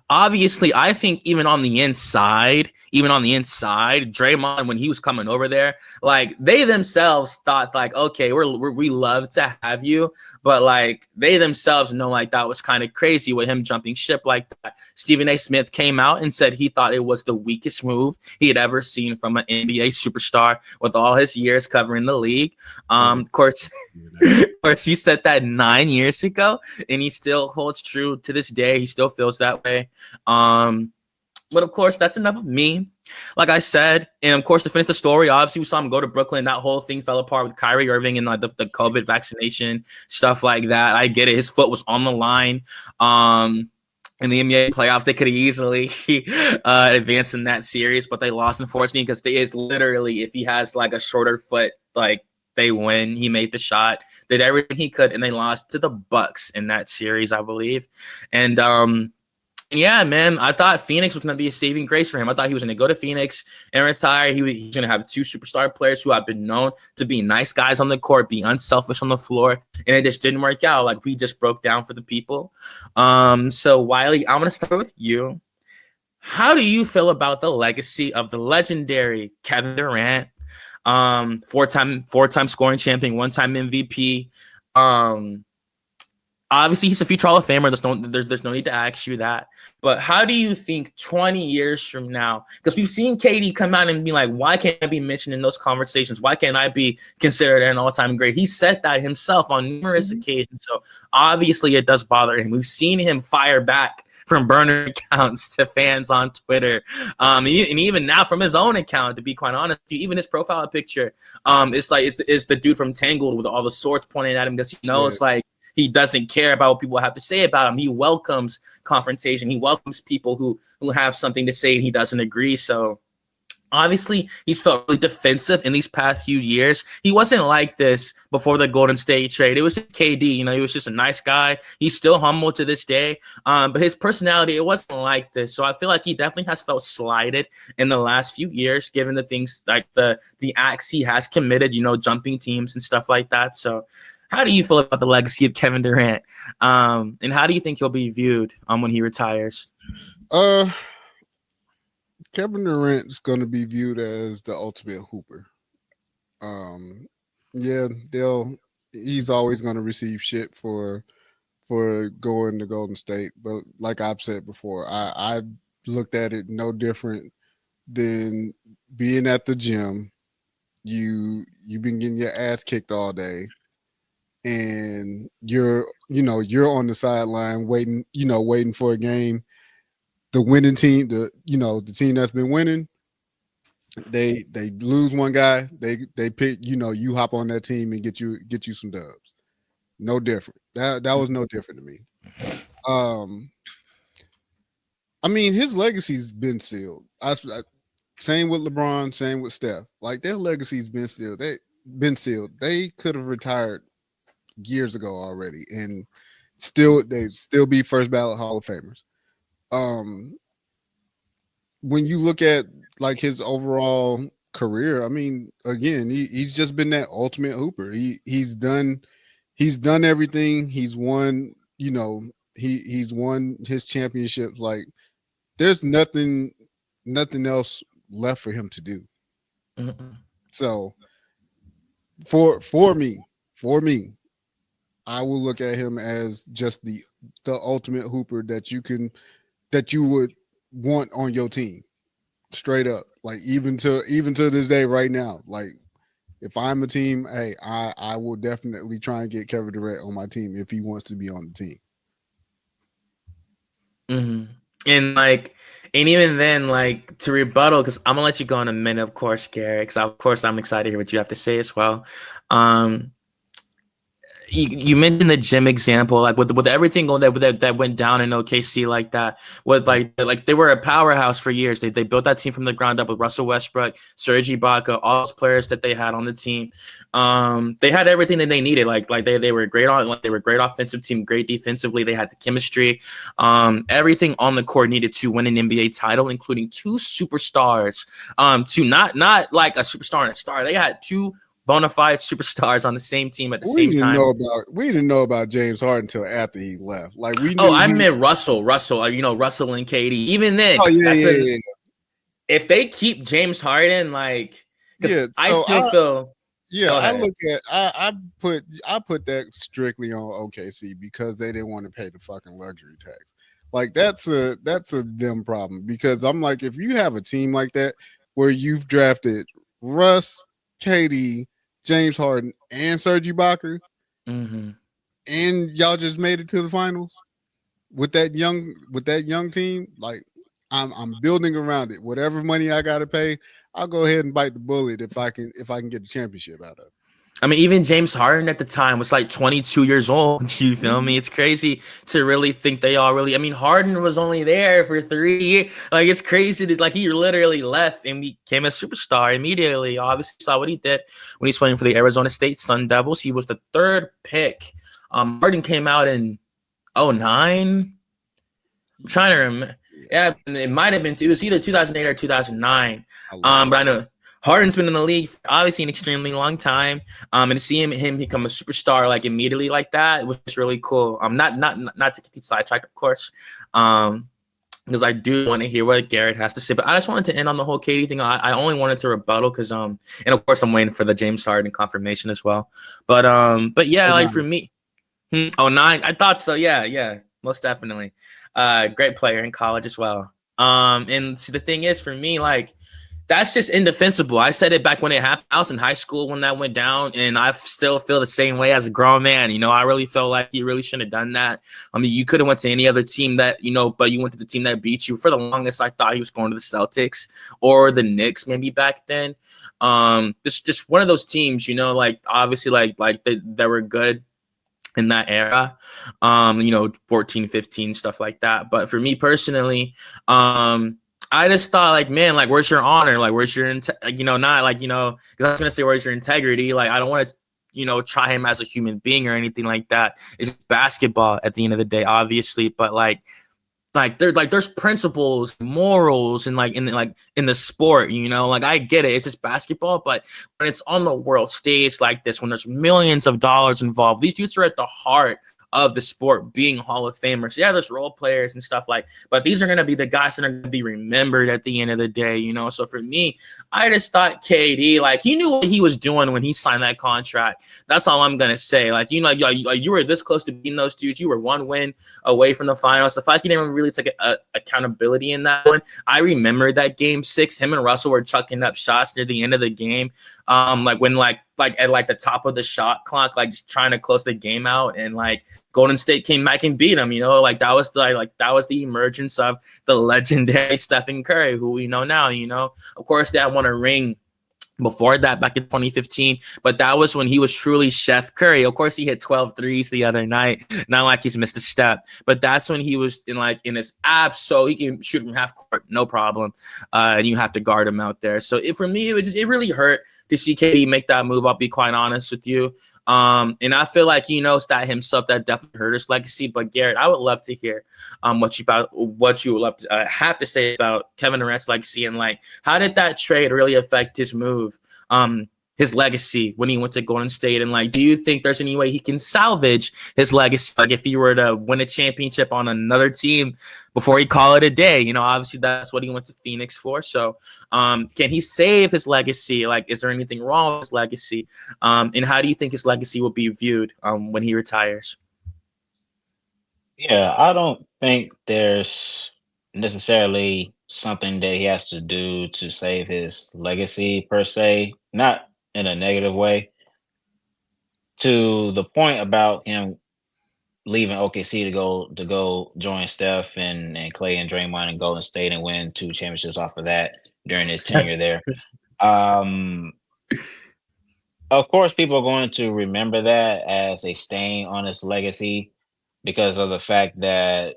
Obviously, I think even on the inside, Draymond, when he was coming over there, like they themselves thought like, okay, we love to have you, but like they themselves know like that was kind of crazy with him jumping ship like that. Stephen A. Smith came out and said he thought it was the weakest move he had ever seen from an NBA superstar with all his years covering the league. Of course, he said that 9 years ago, and he still holds true to this day. He still feels that way. But of course, that's enough of me. Like I said, and of course, to finish the story, obviously we saw him go to Brooklyn. That whole thing fell apart with Kyrie Irving and like the COVID vaccination stuff like that. I get it. His foot was on the line. In the NBA playoffs, they could have easily advanced in that series, but they lost, unfortunately, because they is literally, if he has like a shorter foot, like they win. He made the shot, did everything he could, and they lost to the Bucks in that series, I believe. And yeah, man, I thought Phoenix was going to be a saving grace for him. I thought he was going to go to Phoenix and retire. He's going to have two superstar players who have been known to be nice guys on the court, be unselfish on the floor, and it just didn't work out. Like, we just broke down for the people. So, Wiley, I'm going to start with you. How do you feel about the legacy of the legendary Kevin Durant, four-time scoring champion, one-time MVP? Obviously, he's a future Hall of Famer. There's no need to ask you that. But how do you think 20 years from now, because we've seen KD come out and be like, why can't I be mentioned in those conversations? Why can't I be considered an all-time great? He said that himself on numerous occasions. So obviously it does bother him. We've seen him fire back from burner accounts to fans on Twitter. And even now from his own account, to be quite honest, even his profile picture, it's like it's the dude from Tangled with all the swords pointing at him because he knows like he doesn't care about what people have to say about him. He welcomes confrontation. He welcomes people who have something to say and he doesn't agree. So obviously, he's felt really defensive in these past few years. He wasn't like this before the Golden State trade. It was just KD. You know, he was just a nice guy. He's still humble to this day. But his personality, it wasn't like this. So I feel like he definitely has felt slighted in the last few years, given the things like the acts he has committed, you know, jumping teams and stuff like that. So how do you feel about the legacy of Kevin Durant? And how do you think he'll be viewed when he retires? Kevin Durant is going to be viewed as the ultimate hooper. Yeah, he's always going to receive shit for going to Golden State, but like I've said before, I looked at it no different than being at the gym. You've been getting your ass kicked all day, and you're on the sideline waiting for a game. The winning team, the team that's been winning, they lose one guy, they pick, you hop on that team and get you some dubs. No different. That was no different to me. I mean, his legacy's been sealed. Same with LeBron, same with Steph. Like, their legacy's been sealed. They could have retired years ago already, and they'd still be first ballot Hall of Famers. When you look at like his overall career, I mean, again, he's just been that ultimate hooper. He's done everything. He's won, he's won his championships. Like, there's nothing else left for him to do. Mm-hmm. So for me, I will look at him as just the ultimate hooper that you would want on your team, straight up. Like, even to this day right now, like, if I'm a team, hey, I will definitely try and get Kevin Durant on my team if he wants to be on the team. Mm-hmm. And even then, like, to rebuttal, because I'm gonna let you go in a minute, of course, Garrett, because of course I'm excited to hear what you have to say as well. you mentioned the gym example, like with everything that went down in OKC like that. With like they were a powerhouse for years. They built that team from the ground up with Russell Westbrook, Serge Ibaka, all those players that they had on the team. They had everything that they needed. Like they were great on like they were a great offensive team, great defensively. They had the chemistry. Everything on the court needed to win an NBA title, including two superstars. To not like a superstar and a star. They had two bona fide superstars on the same team at the same time. We didn't know about James Harden until after he left. Like we Oh, knew. I meant Russell, Russell and KD. Even then, Oh yeah. If they keep James Harden, like, because Yeah. I still feel. Yeah, I put that strictly on OKC because they didn't want to pay the fucking luxury tax. Like that's a them problem because I'm like, if you have a team like that where you've drafted Russ, KD, James Harden, and Serge Ibaka, and y'all just made it to the finals with that young team, like I'm building around it. Whatever money I gotta pay, I'll go ahead and bite the bullet if I can get the championship out of it. I mean, even James Harden at the time was like 22 years old. You feel me? It's crazy to really think they all really. I mean, Harden was only there for 3 years. Like, it's crazy that he literally left and became a superstar immediately. Obviously, saw what he did when he's playing for the Arizona State Sun Devils. He was the third pick. Harden came out in 2009. I'm trying to remember. Yeah, it might have been. It was either 2008 or 2009. But I know Harden's been in the league for obviously an extremely long time. And to see him become a superstar like immediately like that, it was just really cool. Not to get sidetracked, of course. Because I do want to hear what Garrett has to say. But I just wanted to end on the whole KD thing. I only wanted to rebuttal because and of course I'm waiting for the James Harden confirmation as well. But yeah, like for me, 09, I thought so. Yeah, most definitely. Great player in college as well. And see, the thing is for me, like, that's just indefensible. I said it back when it happened. I was in high school when that went down, and I still feel the same way as a grown man. I really felt like you really shouldn't have done that. I mean, you could have went to any other team that, but you went to the team that beat you. For the longest, I thought he was going to the Celtics or the Knicks maybe back then. Just one of those teams, like obviously like they were good in that era, 14, 15, stuff like that. But for me personally, I just thought, like, man, like, where's your honor? Like, where's your, not like, because I was going to say, where's your integrity? Like, I don't want to, try him as a human being or anything like that. It's basketball at the end of the day, obviously. But there's principles, morals, and in the sport, like, I get it. It's just basketball. But when it's on the world stage like this, when there's millions of dollars involved, these dudes are at the heart of the sport, being Hall of Famers. Yeah, there's role players and stuff but these are going to be the guys that are going to be remembered at the end of the day, So for me, I just thought KD, like, he knew what he was doing when he signed that contract. That's all I'm going to say. Like, you were this close to beating those dudes. You were one win away from the finals. The fact he didn't really take accountability in that one. I remember that game 6, him and Russell were chucking up shots near the end of the game. When at the top of the shot clock, like, just trying to close the game out, and Golden State came back and beat them. That was the emergence of the legendary Stephen Curry, who we know now. Of course, they won a ring before that back in 2015, but that was when he was truly Chef Curry. Of course, he hit 12 threes the other night, not like he's missed a step, but that's when he was in his abs, so he can shoot from half court, no problem, and you have to guard him out there. So for me, it really hurt to see KD make that move. I'll be quite honest with you. And I feel like that himself, that definitely hurt his legacy. But Garrett, I would love to hear what you would love to have to say about Kevin Durant's legacy, and how did that trade really affect his move, his legacy when he went to Golden State, and do you think there's any way he can salvage his legacy, if he were to win a championship on another team before he call it a day? Obviously that's what he went to Phoenix for. So can he save his legacy? Is there anything wrong with his legacy? And how do you think his legacy will be viewed when he retires? Yeah, I don't think there's necessarily something that he has to do to save his legacy per se, not in a negative way. To the point about him leaving OKC to go join Steph and Clay and Draymond and Golden State and win 2 championships off of that during his tenure there. of course, people are going to remember that as a stain on his legacy because of the fact that,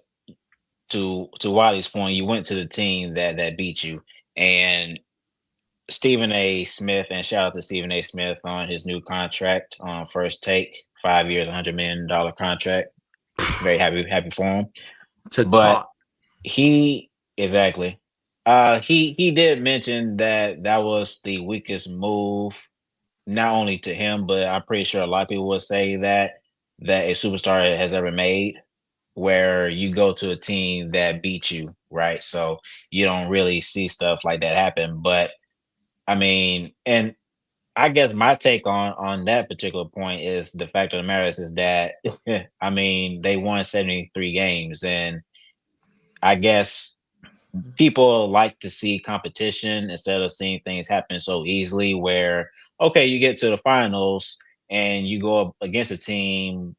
to Wiley's point, you went to the team that beat you, and Stephen A. Smith, and shout out to Stephen A. Smith on his new contract on First Take, 5 years, $100 million contract. Very happy for him. To But talk. he exactly, he did mention that that was the weakest move, not only to him, but I'm pretty sure a lot of people would say that a superstar has ever made, where you go to a team that beat you, right? So you don't really see stuff like that happen. But I mean, and I guess my take on that particular point is the fact of the matter is that I mean they won 73 games, and I guess people like to see competition instead of seeing things happen so easily. Where okay, you get to the finals and you go up against a team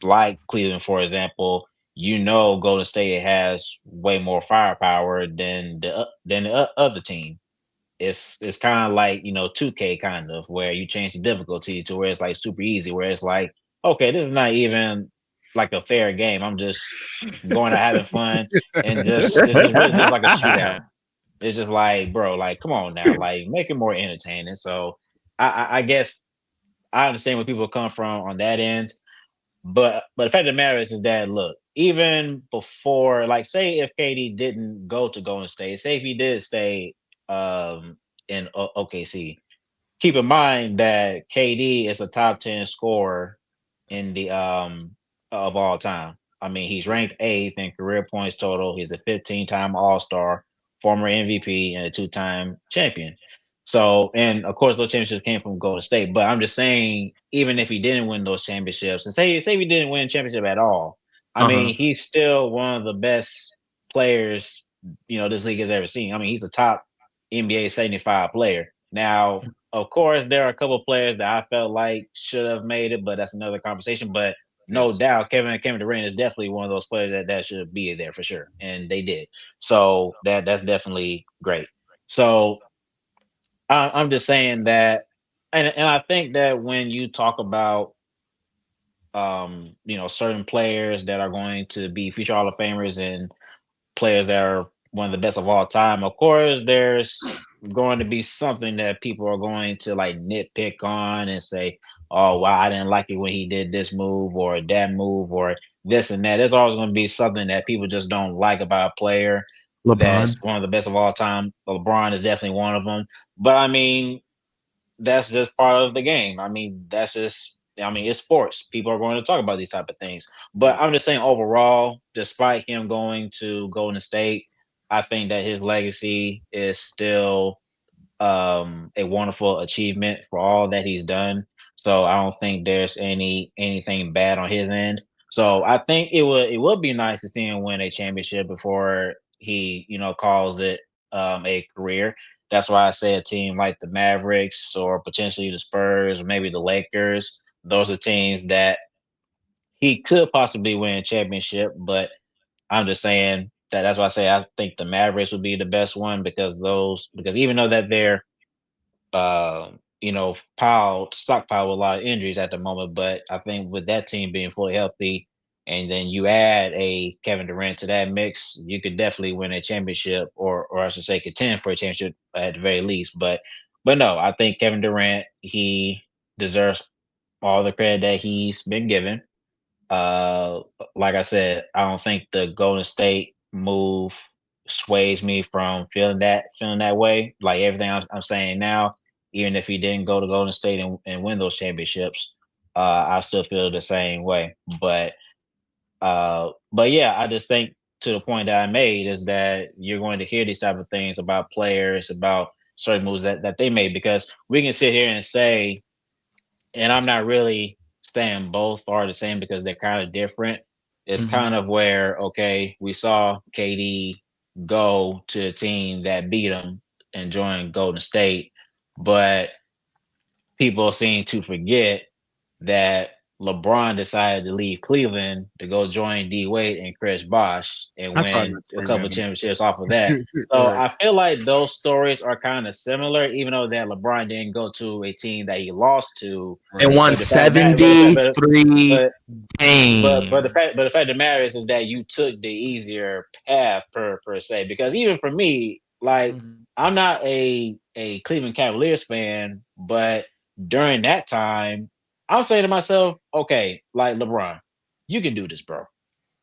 like Cleveland, for example. You know, Golden State has way more firepower than the other team. It's kind of like 2K, kind of where you change the difficulty to where it's like super easy, where it's like, okay, this is not even like a fair game. I'm just going out having fun, and just it's really just like a shootout. It's just like, bro, like come on now, like make it more entertaining. So I guess I understand where people come from on that end, but the fact of the matter is that look, even before, like, say if KD didn't go to Golden State, say if he did stay um in OKC, keep in mind that KD is a top 10 scorer in the of all time. I mean, he's ranked eighth in career points total. He's a 15-time All-Star, former MVP, and a two-time champion. So, and of course, those championships came from Golden State. But I'm just saying, even if he didn't win those championships, and say he didn't win a championship at all, I Uh-huh. mean, he's still one of the best players this league has ever seen. I mean, he's a top NBA 75 player. Now, of course, there are a couple of players that I felt like should have made it, but that's another conversation. But no Yes. doubt, Kevin Durant is definitely one of those players that should be there for sure, and they did. So that's definitely great. So I'm just saying that, and I think that when you talk about certain players that are going to be future Hall of Famers and players that are one of the best of all time, of course, there's going to be something that people are going to like nitpick on and say, "Oh, wow, I didn't like it when he did this move or that move or this and that." There's always going to be something that people just don't like about a player LeBron. that's one of the best of all time. LeBron is definitely one of them. But I mean, that's just part of the game. I mean, it's sports. People are going to talk about these type of things. But Yeah. I'm just saying overall, despite him going to Golden State, I think that his legacy is still a wonderful achievement for all that he's done. So I don't think there's anything bad on his end. So I think it would be nice to see him win a championship before he calls it a career. That's why I say a team like the Mavericks or potentially the Spurs or maybe the Lakers. Those are teams that he could possibly win a championship, but I'm just saying that's why I say I think the Mavericks would be the best one because even though that they're stockpiled with a lot of injuries at the moment. But I think with that team being fully healthy, and then you add a Kevin Durant to that mix, you could definitely win a championship, or I should say, contend for a championship at the very least. But no, I think Kevin Durant, he deserves all the credit that he's been given. Uh, like I said, I don't think the Golden State move sways me from feeling that way. Like everything I'm saying now, even if he didn't go to Golden State and win those championships, I still feel the same way. But yeah, I just think to the point that I made is that you're going to hear these type of things about players, about certain moves that they made, because we can sit here and say, and I'm not really saying both are the same because they're kind of different. It's Hmm. kind of where, okay, we saw KD go to a team that beat him and join Golden State, but people seem to forget that LeBron decided to leave Cleveland to go join D Wade and Chris Bosh and I tried not win to a bring couple that of championships off of that. up. So Right. I feel like those stories are kind of similar, even though that LeBron didn't go to a team that he lost to. And Right. won But the fact of the matter, but the fact, 73 but games. but the fact of the matter is that you took the easier path per se. Because even for me, like Mhm. I'm not a Cleveland Cavaliers fan, but during that time, I'm saying to myself, okay, like LeBron, you can do this, bro.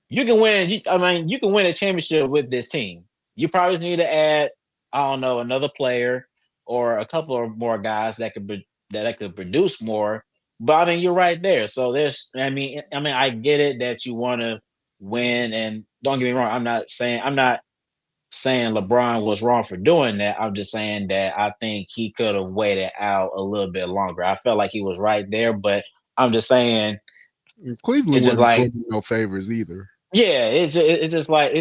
You can win. I mean, you can win a championship with this team. You probably need to add, I don't know, another player or a couple of more guys that could produce more. But I mean, you're right there. So there's, I mean, I get it that you want to win, and don't get me wrong. I'm not saying LeBron was wrong for doing that. I'm just saying that I think he could have waited out a little bit longer. I felt like he was right there, but I'm just saying And Cleveland it's just wasn't like doing no favors either. yeah, it's just like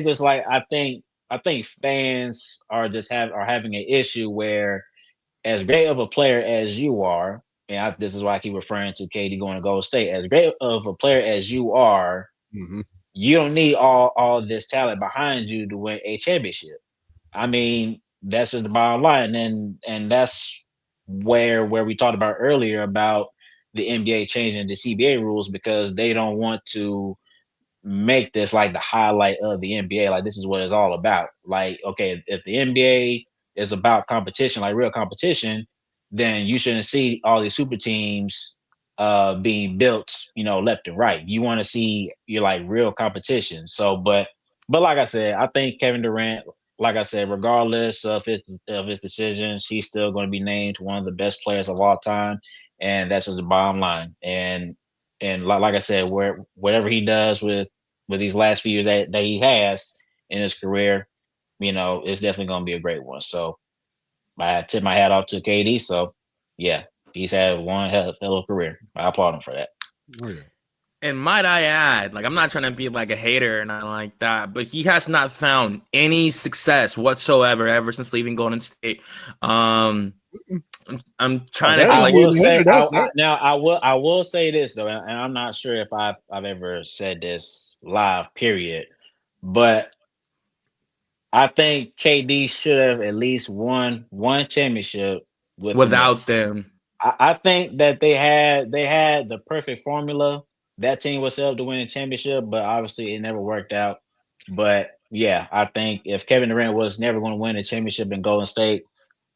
I think fans are having an issue where as great of a player as you are, and this is why I keep referring to KD going to Golden State. As great of a player as you are, Hmm. you don't need all this talent behind you to win a championship. I mean, that's just the bottom line, and that's where we talked about earlier about the NBA changing the CBA rules because they don't want to make this like the highlight of the NBA. Like this is what it's all about. Like, okay, if the NBA is about competition, like real competition, then you shouldn't see all these super teams being built, left and right. You want to see your like real competition. So, but like I said, I think Kevin Durant, like I said, regardless of his decisions, he's still going to be named one of the best players of all time, and that's just the bottom line. And like I said, whatever he does with these last few years that he has in his career, it's definitely going to be a great one. So I tip my hat off to KD. So yeah, he's had one hell of a career. I applaud him for that. Oh yeah. And might I add, like I'm not trying to be like a hater and not like that, but he has not found any success whatsoever ever since leaving Golden State. I'm trying to That think I ain't like will being a say hater. That's that. now I will say this though, and I'm not sure if I've ever said this live, period, but I think KD should have at least won one championship with the without Knicks. them. I think that they had the perfect formula. That team was set up to win a championship, but obviously it never worked out. But yeah, I think if Kevin Durant was never going to win a championship in Golden State,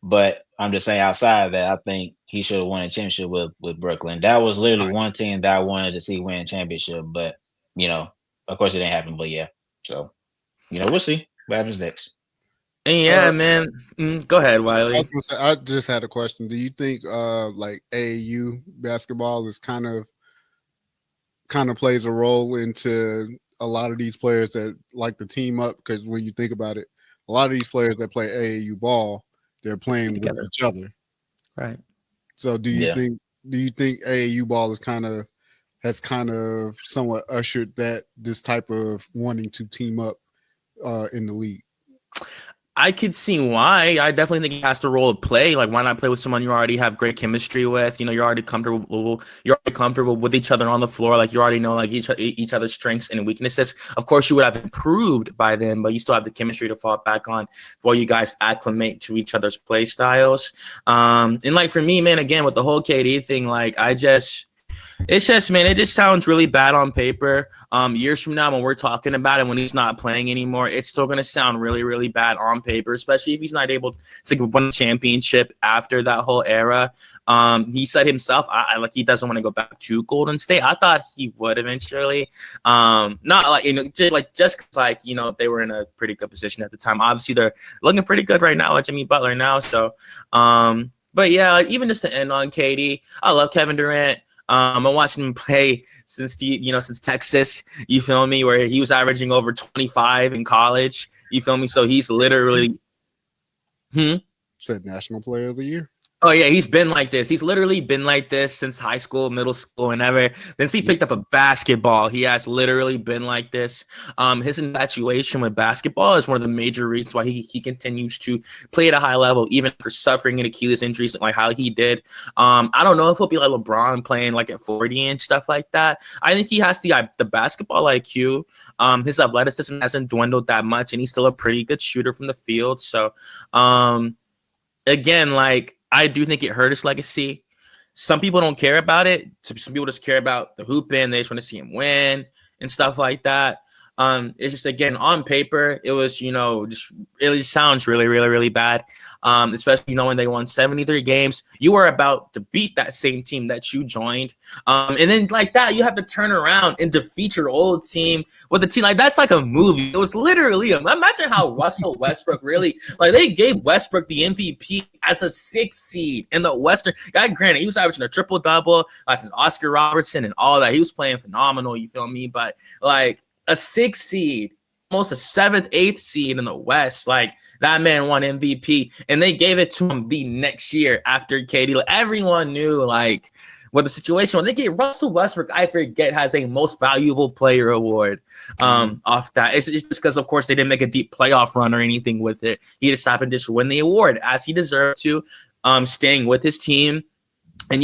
but I'm just saying outside of that, I think he should have won a championship with Brooklyn. That was literally one team that I wanted to see win a championship, but you know, of course it didn't happen. But yeah, so we'll see what happens next. And yeah, Uh, man. Go ahead, I Wiley. was gonna say, I just had a question. Do you think like AAU basketball is kind of plays a role into a lot of these players that like to team up? Because when you think about it, a lot of these players that play AAU ball, they're playing with Together. each other. Right. So Yeah. do you think AAU ball has kind of somewhat ushered that this type of wanting to team up in the league? I could see why. I definitely think it has to role of play. Like, why not play with someone you already have great chemistry with? You're already comfortable. You're already comfortable with each other on the floor. Like, you already know like each other's strengths and weaknesses. Of course, you would have improved by then, but you still have the chemistry to fall back on while you guys acclimate to each other's play styles. And like for me, man, again with the whole KD thing, like it's just, man, it just sounds really bad on paper. Years from now, when we're talking about it, when he's not playing anymore, it's still going to sound really, really bad on paper, especially if he's not able to win a championship after that whole era. He said himself, I like he doesn't want to go back to Golden State. I thought he would eventually. Not like just 'cause, like they were in a pretty good position at the time. Obviously, they're looking pretty good right now with Jimmy Butler now. So, but yeah, like, even just to end on KD, I love Kevin Durant. I'm watching him play since since Texas. You feel me? Where he was averaging over 25 in college. You feel me? So he's literally. Said National Player of the Year. Oh yeah, he's been like this. He's literally been like this since high school, middle school, and ever since he picked up a basketball. He has literally been like this. His infatuation with basketball is one of the major reasons why he continues to play at a high level, even after suffering an Achilles injury, like how he did. I don't know if he'll be like LeBron playing like at 40 and stuff like that. I think he has the basketball IQ. His athleticism hasn't dwindled that much, and he's still a pretty good shooter from the field. So, again, like I do think it hurt his legacy. Some people don't care about it. Some people just care about the hooping. They just want to see him win and stuff like that. It's just, again, on paper, it was, just really sounds really, really, really bad. Especially, when they won 73 games, you were about to beat that same team that you joined. And then like that, you have to turn around and defeat your old team with a team like that's like a movie. It was literally, imagine how Russell Westbrook really, like they gave Westbrook the MVP as a 6 seed in the Western. Granted, he was averaging a triple double, like Oscar Robertson and all that. He was playing phenomenal. You feel me? But like, a 6 seed, almost a 7th, 8th seed in the West. Like, that man won MVP, and they gave it to him the next year after KD. Like, everyone knew, like, what the situation was. They gave Russell Westbrook, I forget, has a most valuable player award off that. It's just because, of course, they didn't make a deep playoff run or anything with it. He just happened to just win the award, as he deserved to, staying with his team. And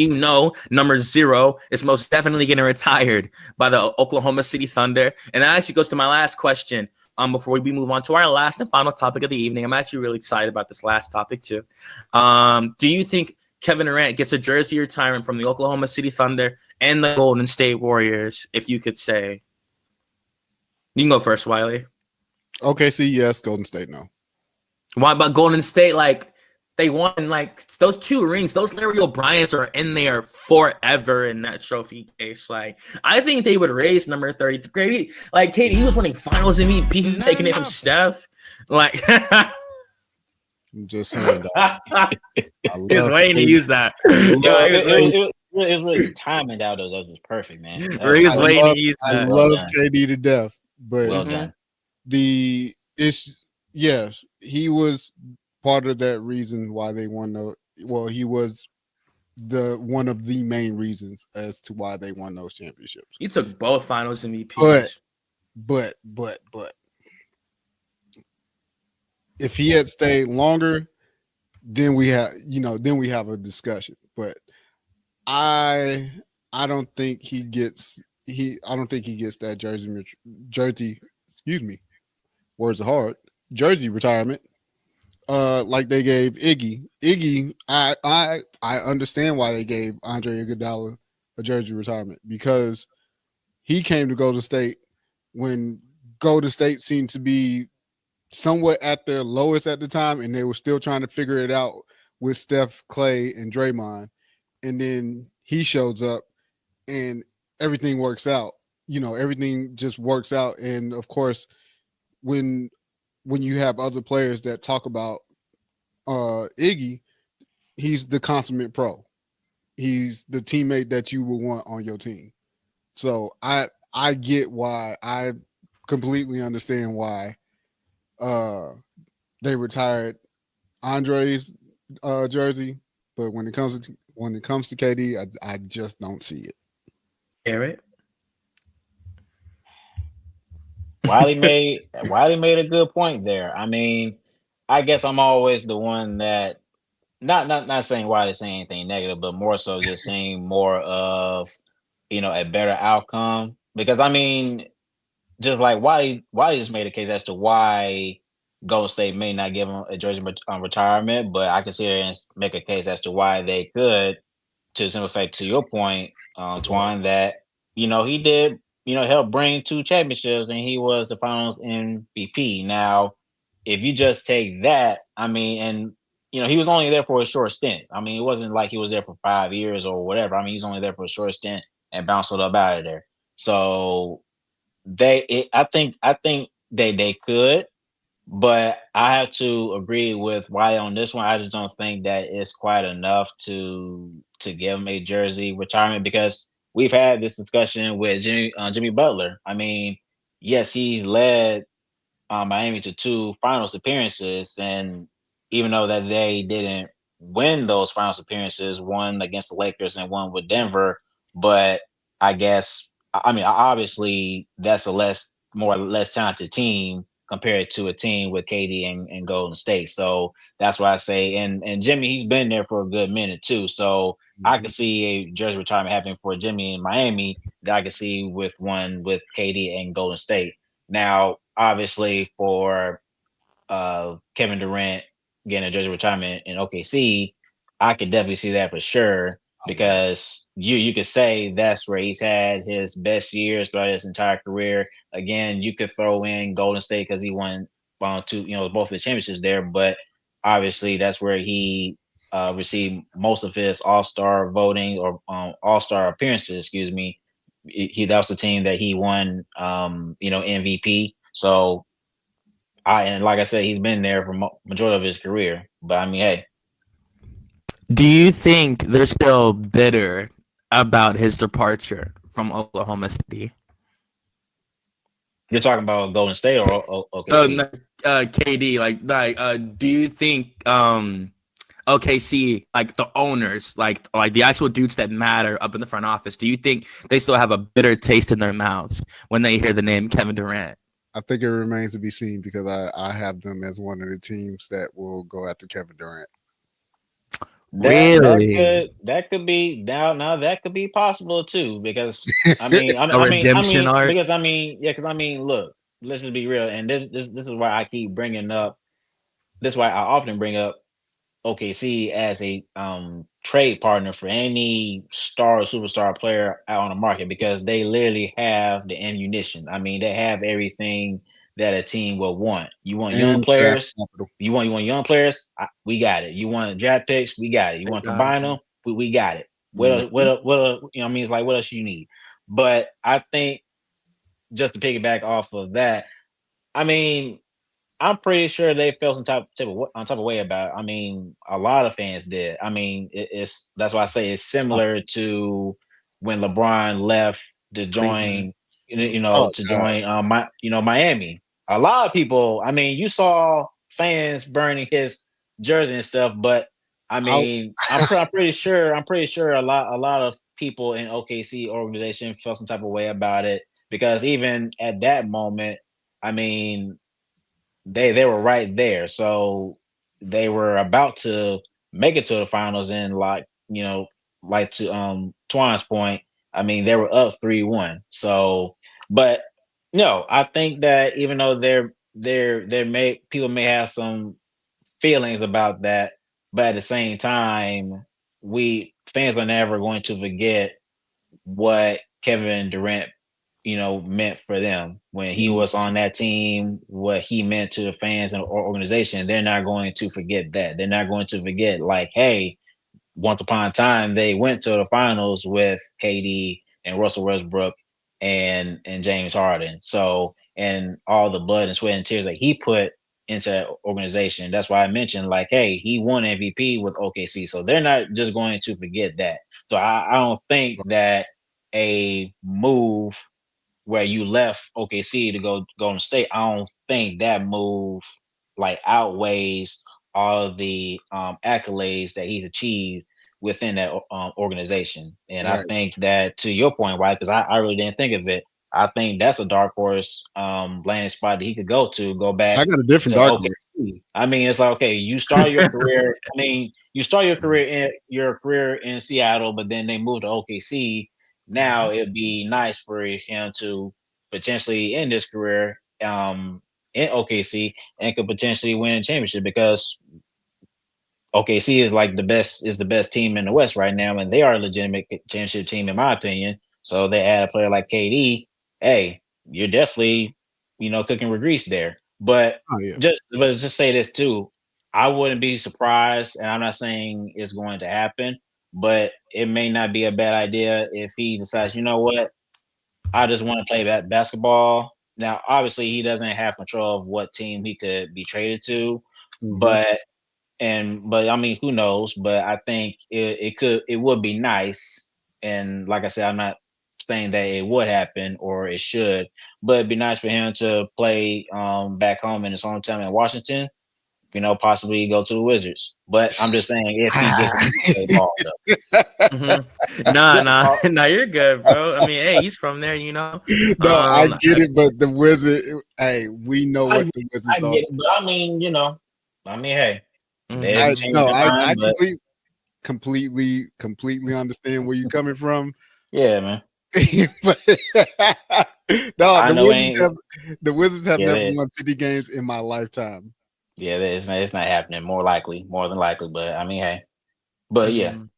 number 0 is most definitely getting retired by the Oklahoma City Thunder. And that actually goes to my last question before we move on to our last and final topic of the evening. I'm actually really excited about this last topic too. Do you think Kevin Durant gets a jersey retirement from the Oklahoma City Thunder and the Golden State Warriors, if you could say? You can go first, Wiley. OKC, yes. Golden State, no. Why about Golden State? Like, they won like those 2 rings. Those Larry O'Briens are in there forever in that trophy case. Like, I think they would raise number 30. Like, KD, he was winning Finals MVP, taking it from Steph. Like, I'm just saying that. He's waiting to use that. It was really timing out. That was just perfect, man. He was waiting to use that. I love KD to death, but well done. Yes, he was part of that reason why they won. He was one of the main reasons as to why they won those championships. He took both Finals MVPs. But if he had stayed longer, then we have a discussion. But I don't think he gets that jersey. Excuse me, words are hard. Jersey retirement. Like they gave Iggy. I understand why they gave Andre Iguodala a jersey retirement, because he came to Golden State when Golden State seemed to be somewhat at their lowest at the time, and they were still trying to figure it out with Steph, Clay, and Draymond. And then he shows up, and everything works out. Everything just works out. And of course, when you have other players that talk about Iggy, he's the consummate pro. He's the teammate that you would want on your team. So I get why. I completely understand why they retired Andre's jersey, but when it comes to KD, I just don't see it. Garrett? Wiley made a good point there. I mean, I guess I'm always the one that not saying Wiley saying anything negative, but more so just saying more of a better outcome. Because I mean, just like Wiley just made a case as to why Golden State may not give him a jersey retirement, but I can sit here and make a case as to why they could, to some effect, to your point, Twan, that he did help bring 2 championships, and he was the Finals MVP. Now, if you just take that, I mean, and he was only there for a short stint. I mean, it wasn't like he was there for 5 years or whatever. I mean, he's only there for a short stint and bounced it up out of there. So I think they could, but I have to agree with Wiley on this one. I just don't think that it's quite enough to give him a jersey retirement, because we've had this discussion with Jimmy Butler. I mean, yes, he led Miami to 2 finals appearances, and even though that they didn't win those finals appearances, one against the Lakers and one with Denver. But I guess I mean obviously that's a more or less talented team compared to a team with KD and Golden State. So that's why I say and Jimmy, he's been there for a good minute too. So I Mhm. could see a jersey retirement happening for Jimmy in Miami that I could see with one with KD and Golden State. Now, obviously for Kevin Durant getting a jersey retirement in OKC, I could definitely see that for sure Oh yeah. because you could say that's where he's had his best years throughout his entire career. Again, you could throw in Golden State because he won two, both of the championships there, but obviously that's where he received most of his All Star voting or All Star appearances. Excuse me. That was the team that he won, MVP. So and like I said, he's been there for majority of his career. But I mean, hey, Do you think they're still bitter about his departure from Oklahoma City? you're talking about Golden State or No, OKC? KD, do you think OKC, like the owners, like the actual dudes that matter up in the front office, do you think they still have a bitter taste in their mouths when they hear the name Kevin Durant? I think it remains to be seen because I have them as one of the teams that will go after Kevin Durant. Really? That could be now that could be possible too because I mean A redemption arc? because I mean yeah because I mean look, let's just be real, and this is why I keep bringing up, this is why I often bring up OKC as a trade partner for any star or superstar player out on the market because they literally have the ammunition. I mean, they have everything that a team will want. You want young And draft players, capital. you want young players, we got it. You want draft picks, we got it. You I want to got combine you. them, we got it. Mhm. You know, what I mean, it's like what else you need? But I think just to piggyback off of that, I mean, I'm pretty sure they felt some type of way about it. I mean, a lot of fans did. I mean, it's that's why I say it's Oh, similar to when LeBron left to Cleveland. join, oh to God. join Miami. A lot of people. I mean, you saw fans burning his jersey and stuff, but I I, mean, I'm pretty sure a lot of people in OKC organization felt some type of way about it because even at that moment, I mean they were right there. So they were about to make it to the finals and like, like to Twine's point, I mean they were up 3-1. So but no, I think that even though there may people may have some feelings about that, but at the same time, we fans are never going to forget what Kevin Durant, meant for them when he mm, was on that team, what he meant to the fans and organization. They're not going to forget that. They're not going to forget, like, hey, once upon a time they went to the finals with KD and Russell Westbrook and James Harden. So and all the blood and sweat and tears that he put into that organization. That's why I mentioned like, hey, he won MVP with OKC. So they're not just going to forget that. So I don't think that a move where you left OKC to go Golden State, I don't think that move like outweighs all of the accolades that he's achieved within that organization. And I right. think that to your point, right? Because I really didn't think of it. I think that's a dark horse landing spot that he could go back I got a different to dark horse. OKC. I mean, it's like okay, you start your career. I mean, you start your career in Seattle, but then they moved to OKC. Mhm. Now it'd be nice for him to potentially end his career in OKC and could potentially win a championship because OKC is the best team in the West right now, and they are a legitimate championship team in my opinion. So they add a player like KD. Hey, you're definitely cooking with grease there. But Oh yeah. just say this too. I wouldn't be surprised, and I'm not saying it's going to happen, but it may not be a bad idea if he decides, you know what, I just want to play basketball. Now, obviously, he doesn't have control of what team he could be traded to, Hmm. but but I mean, who knows? But I think it would be nice. And like I said, I'm not saying that it would happen or it should, but it'd be nice for him to play back home in his hometown in Washington possibly go to the Wizards. But I'm just saying if he gets a chance to play ball though. Nah, That's nah, all. nah. You're good, bro. I mean, hey, he's from there, you know. No, I get I, it, but the Wizard, hey, we know I what get, the I Wizards are. get it, but I mean, hey, there's mhm. a change in I mind, but completely understand where you're coming from. yeah, man. But no, I know ain't the Wizards have yeah, never that, won 50 games in my lifetime. yeah, it's not happening. More than likely. But I mean, hey, but yeah, Mhm.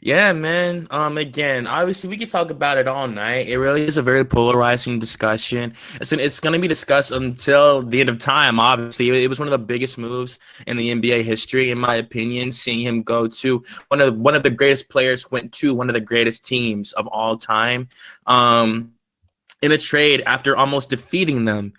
Yeah, man. Again, obviously, we could talk about it all night. It really is a very polarizing discussion. It's going to be discussed until the end of time. Obviously, it was one of the biggest moves in the NBA history, in my opinion. Seeing him go to one of the greatest players went to one of the greatest teams of all time. Um, in a trade after almost defeating them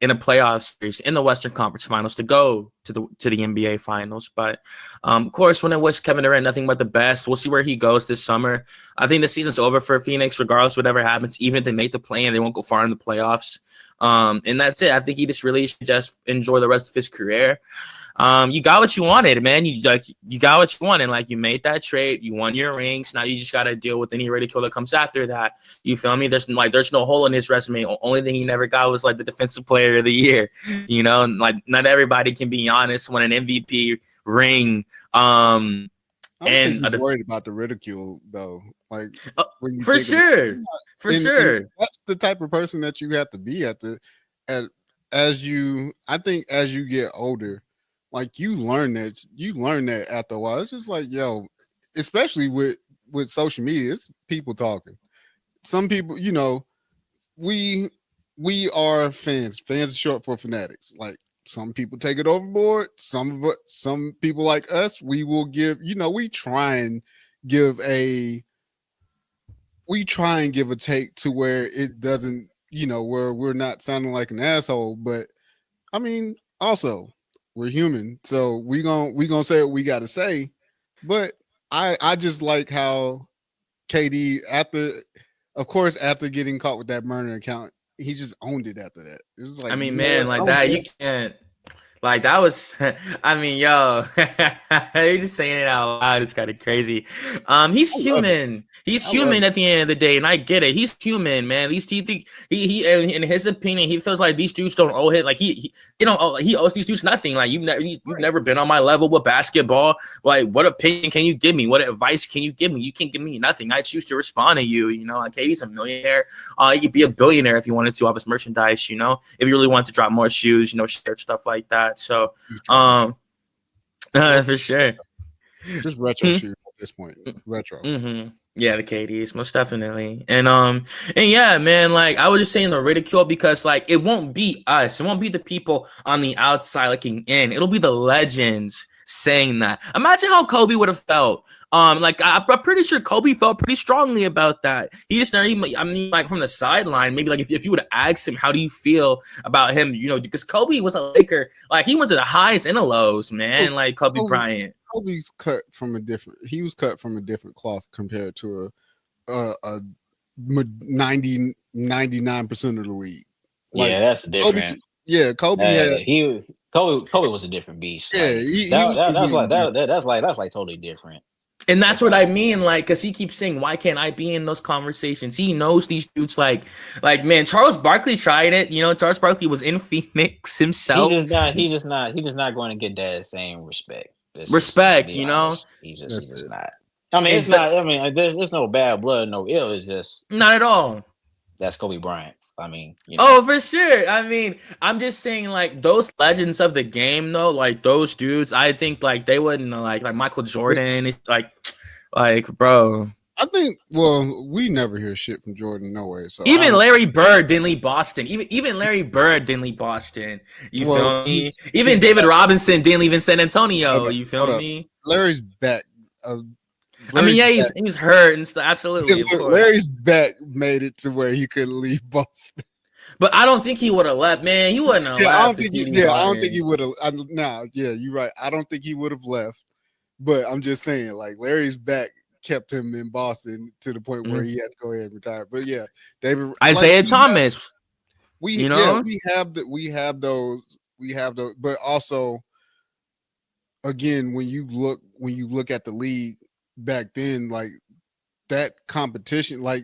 in a playoff series in the Western Conference Finals to go to the NBA Finals. But of course, when I wish Kevin Durant nothing but the best. We'll see where he goes this summer. I think the season's over for Phoenix, regardless of whatever happens. Even if they make the play and they won't go far in the playoffs. And that's it. I think he just really should just enjoy the rest of his career. You got what you wanted, man. You got what you wanted. Like you made that trade, you won your rings. Now you just got to deal with any ridicule that comes after that. You feel me? There's no hole in his resume. Only thing he never got was like the defensive player of the year. You know, and like not everybody can be honest when an MVP ring. I don't think And he's worried about the ridicule though. Like uh, when you for think about sure, for and sure. that's the type of person that you have to be at as you I think as you get older, like you learn that after a while. It's just like, yo, especially with social media, it's people talking. Some people, we we are fans. Fans are short for fanatics. Like some people take it overboard. Some people like us, we will give, give a we try and give a take to where it doesn't, where we're not sounding like an asshole. But I mean, also we're human, so we gonna say what we gotta say. But I just like how KD of course, after getting caught with that burner account, he just owned it after that. It was I like, mean, you know what? man, like I don't that, care. you can't. Like that was, I mean, yo, you're just saying it out loud. It's kind of crazy. He's I love it. human. He's I love human it. at the end of the day, and I get it. He's human, man. These he think in his opinion, he feels like these dudes don't owe him. Like he owes these dudes nothing. Like you've Right. never been on my level with basketball. Like what opinion can you give me? What advice can you give me? You can't give me nothing. I choose to respond to you. You know, like Katie's a millionaire. He could be a billionaire if he wanted to off his merchandise. You know, if you really want to drop more shoes, shirts, stuff like that. So, He's trash. um, Well, for sure. just retro shoes at this point. Retro. Mm-hmm. Yeah, the KDs, most definitely. And yeah, man, like I was just saying the ridicule because like it won't be us. It won't be the people on the outside looking in. It'll be the legends saying that. Imagine how Kobe would have felt. Like I'm pretty sure Kobe felt pretty strongly about that. He just never even, I mean, like from the sideline, maybe like if you would have asked him, how do you feel about him? Because Kobe was a Laker. Like he went to the highs and the lows, man. Like Kobe Kobe, Bryant. Kobe's cut from a different. He was cut from a different cloth compared to a 99% of the league. Like Yeah, that's Kobe, different. yeah, Kobe had, Kobe was a different beast. yeah, Like he was completely different. that's like totally different. And that's That's what I like mean, like, because he keeps saying, "Why can't I be in those conversations?" He knows these dudes, like man, Charles Barkley tried it. Charles Barkley was in Phoenix himself. he's just not going to get that same respect. Let's just Respect, be honest. He's That's just it. not. I mean, it's and not. I mean, there's no bad blood, no ill. It's just not at all. that's Kobe Bryant. I mean, Oh, for sure. I mean, I'm just saying, like those legends of the game, though, like those dudes. I think like they wouldn't like Michael But Jordan. It's like bro. I think, well, we never hear shit from Jordan, no way. So I Even don't. Larry Bird didn't leave Boston. Even Larry Bird didn't leave Boston. You Well, feel me? he's Even David back. Robinson didn't leave in San Antonio. Hold up, You hold feel up. me? Larry's back. Uh, I mean, Larry's yeah, back. he's hurt and stuff. Absolutely, of course. Larry's back made it to where he couldn't leave Boston. But I don't think he would have left, man. He wouldn't have Yeah, I don't left if think. he didn't Yeah, go I don't think he in. would have. Nah, yeah, you're right. I don't think he would have left. But I'm just saying, like Larry's back kept him in Boston to the point where Mhm. he had to go ahead and retire. But yeah, David, like Isaiah Thomas, we you yeah know. we have those We have the, but also again, when you look at the league back then, like that competition, like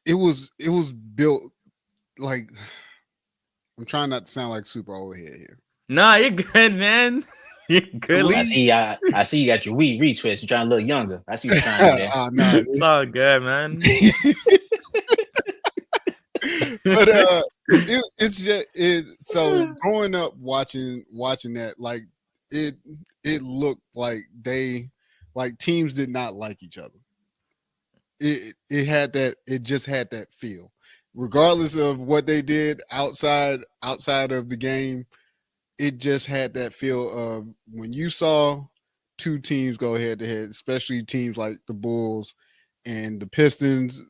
it was built like I'm trying not to sound like super overhead here. Nah, you're good, man. You're The good. I league, see. I see you got your wee retwist. You're trying to look younger. I see what you're trying to do there. no, It's all good, man. but it's just it. So growing up watching that, like it it looked like they like teams did not like each other. It had that, it just had that feel, regardless of what they did outside of the game. It just had that feel of when you saw two teams go head to head, especially teams like the Bulls and the Pistons.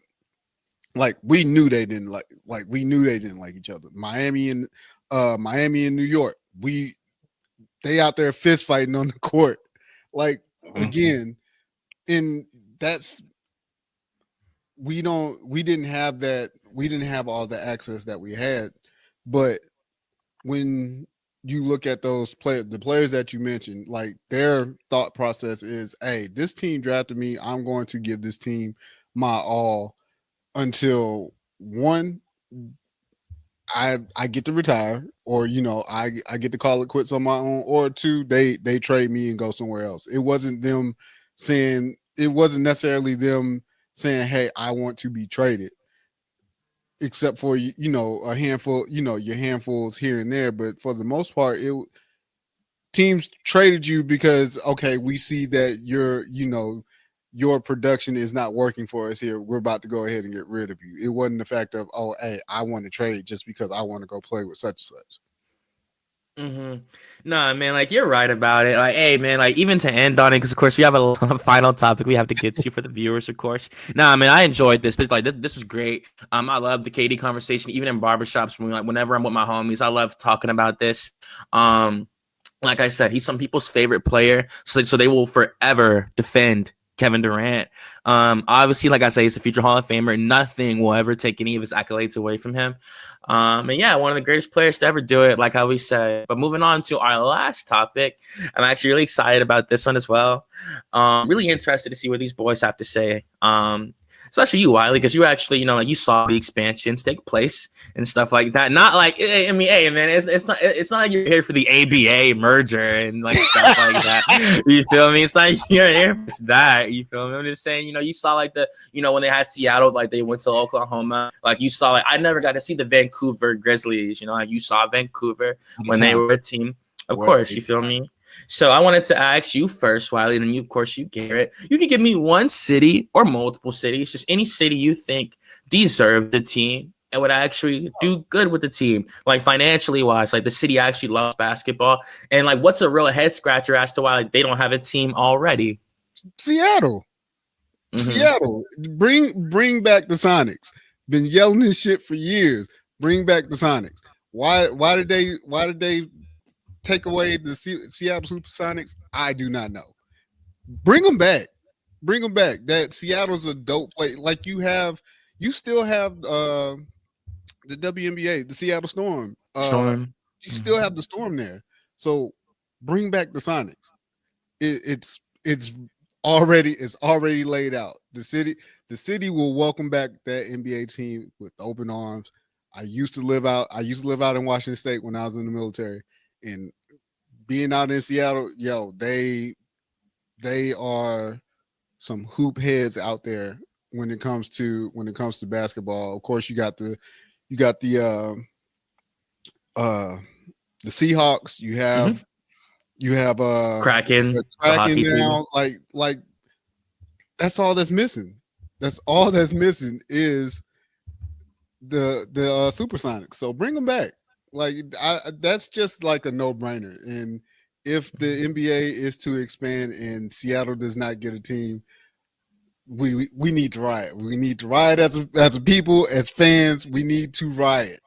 Like we knew they didn't like each other. Miami and New York, they out there fist fighting on the court. Like Mhm. again, and that's we didn't have all the access that we had. But when you look at the players that you mentioned, like their thought process is, hey, this team drafted me, I'm going to give this team my all until one, I get to retire, or I get to call it quits on my own, or two, they trade me and go somewhere else. It wasn't necessarily them saying, hey, I want to be traded, except for a handful, your handfuls here and there. But for the most part, it teams traded you because, okay, we see that your production is not working for us here. We're about to go ahead and get rid of you. It wasn't the fact of, oh, hey, I want to trade just because I want to go play with such and such. Nah, man, like you're right about it. Like, hey, man, like even to end on it, because of course we have a final topic we have to get to for the viewers, of course. Nah, man, I enjoyed this. This was great. I love the KD conversation, even in barbershops. Whenever I'm with my homies, I love talking about this. Like I said, he's some people's favorite player, so they will forever defend Kevin Durant. Obviously, like I say, he's a future Hall of Famer. Nothing will ever take any of his accolades away from him. And yeah, one of the greatest players to ever do it, like how we said. But moving on to our last topic, I'm actually really excited about this one as well. Really interested to see what these boys have to say. Especially you, Wiley, because you actually, like you saw the expansions take place and stuff like that. Not like, I mean, hey, man, it's not like you're here for the ABA merger and like stuff like that. You feel me? It's like you're here for that. You feel me? I'm just saying, you saw like when they had Seattle, like they went to Oklahoma. Like you saw, like I never got to see the Vancouver Grizzlies. Like you saw Vancouver when they were a team. Of course, you feel me? So I wanted to ask you first, Wiley, and then of course, you, Garrett. You can give me one city or multiple cities, just any city you think deserves the team and would actually do good with the team, like financially wise, like the city actually loves basketball, and like what's a real head scratcher as to why like, they don't have a team already. Seattle. Seattle, bring back the Sonics. Been yelling this shit for years. Bring back the Sonics. Why did they take away the Seattle Supersonics? I do not know. Bring them back. Bring them back. That Seattle's a dope place. Like you still have the WNBA, the Seattle Storm. Storm. You still have the Storm there. So bring back the Sonics. It's already laid out. The city will welcome back that NBA team with open arms. I used to live out in Washington State when I was in the military, and being out in Seattle, they are some hoop heads out there when it comes to basketball. Of course, you got the the Seahawks. You have Kraken, the the Kraken hockey team. now. Like that's all that's missing. That's all that's missing is the Supersonics. So bring them back. Like that's just like a no brainer. And if the NBA is to expand and Seattle does not get a team, we need to riot. We need to riot as a people, as fans. We need to riot.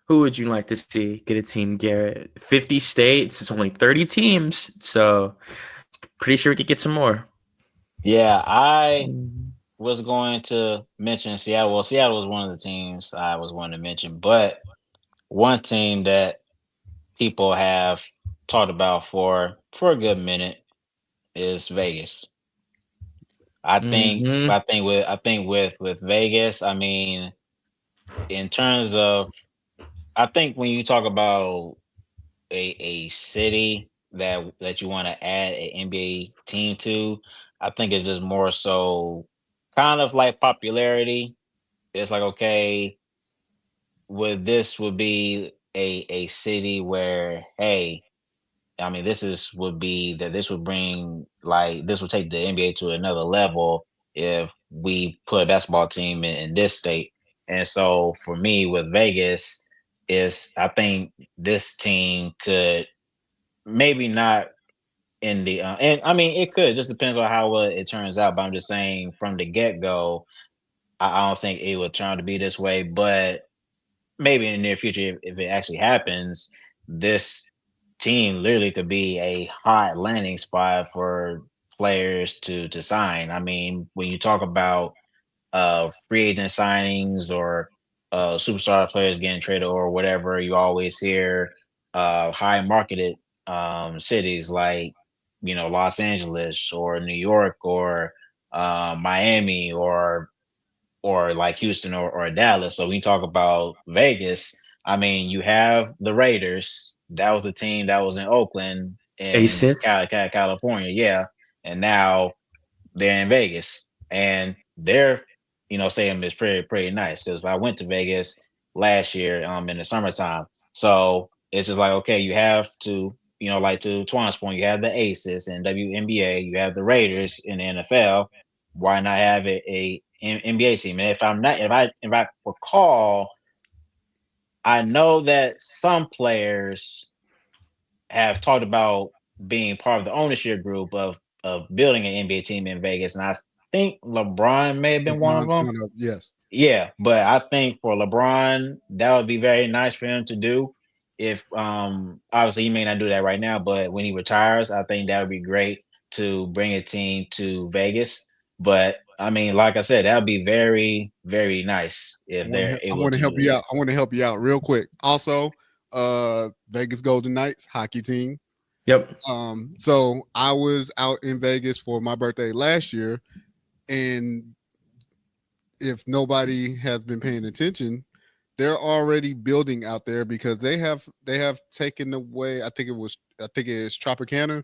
Who would you like to see get a team, Garrett? 50 states. It's only 30 teams, so pretty sure we could get some more. Yeah, I was going to mention Seattle. Well, Seattle was one of the teams I was wanting to mention, but one team that people have talked about for a good minute is Vegas. Mm-hmm. I think with Vegas, I mean, in terms of, I think when you talk about a city that you want to add an NBA team to, I think it's just more so kind of like popularity. It's like, okay, would be a city where, hey, I mean, this would bring, like, this would take the NBA to another level if we put a basketball team in this state. And so for me with Vegas, is I think this team could, maybe not in the and I mean, it could, it just depends on how it turns out. But I'm just saying from the get go, I don't think it would turn out to be this way. But maybe in the near future, if it actually happens, this team literally could be a hot landing spot for players to sign. I mean, when you talk about free agent signings or superstar players getting traded or whatever, you always hear high marketed cities like, Los Angeles or New York or Miami or like Houston or Dallas. So we talk about Vegas. I mean, you have the Raiders. That was the team that was in Oakland in Aces. California, yeah, and now they're in Vegas, and their stadium is pretty nice. Because I went to Vegas last year in the summertime, so it's just like, okay, you have to, like, to Twan's point, you have the Aces in WNBA, you have the Raiders in the NFL. Why not have NBA team? And if I recall, I know that some players have talked about being part of the ownership group of building an NBA team in Vegas, and I think LeBron may have been one of LeBron's them. one of yes. Yeah, but I think for LeBron, that would be very nice for him to do. If obviously he may not do that right now, but when he retires, I think that would be great to bring a team to Vegas. But I mean, like I said, that would be very, very nice if they're I able want to to help do you that. out. I want to help you out real quick. Also, Vegas Golden Knights hockey team. Yep. So I was out in Vegas for my birthday last year, and if nobody has been paying attention, they're already building out there because they have taken away. I think it is Tropicana,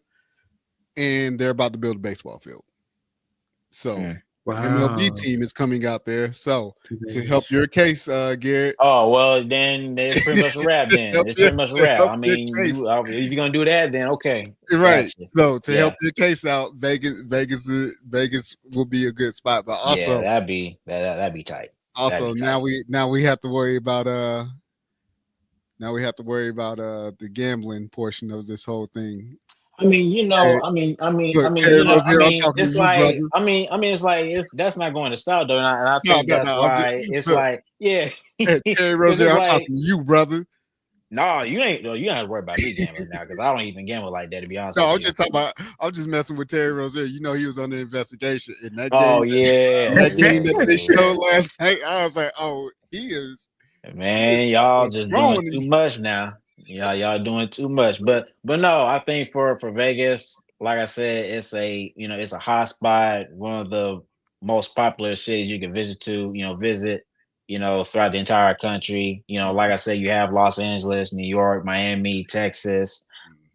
and they're about to build a baseball field. So Mm. the MLB Wow. team is coming out there. So to help Vegas. your case, Garrett, Oh well, then it's pretty much a wrap. Then it's pretty much a to wrap. help I your mean, case, if you're gonna do that, then okay, right? gotcha. So to help Yeah, your case out, Vegas will be a good spot. But yeah, also, that'd be tight. That'd be also tight. now we have to worry about the gambling portion of this whole thing. I mean, Terry, look, Terry Rozier, I'm talking to it's you, brother. like, it's like, it's that's not going to stop though, and I No, think no, that's no. I'm just why it's look, like, yeah, Terry because Rozier, it's I'm like, talking to you, brother. no, you don't have to worry about me gambling now because I don't even gamble like that, to be honest No, with I'm you. just talking about. I'm just messing with Terry Rozier. You know, he was under investigation in that game. Oh yeah, That game yeah, that they yeah, showed yeah. last night, I was like, oh, he is Man, out y'all there just doing throwing. too much now. Y'all doing too much. But no, I think for Vegas, like I said, it's it's a hot spot, one of the most popular cities you can visit, throughout the entire country. Like I said, you have Los Angeles, New York, Miami, Texas,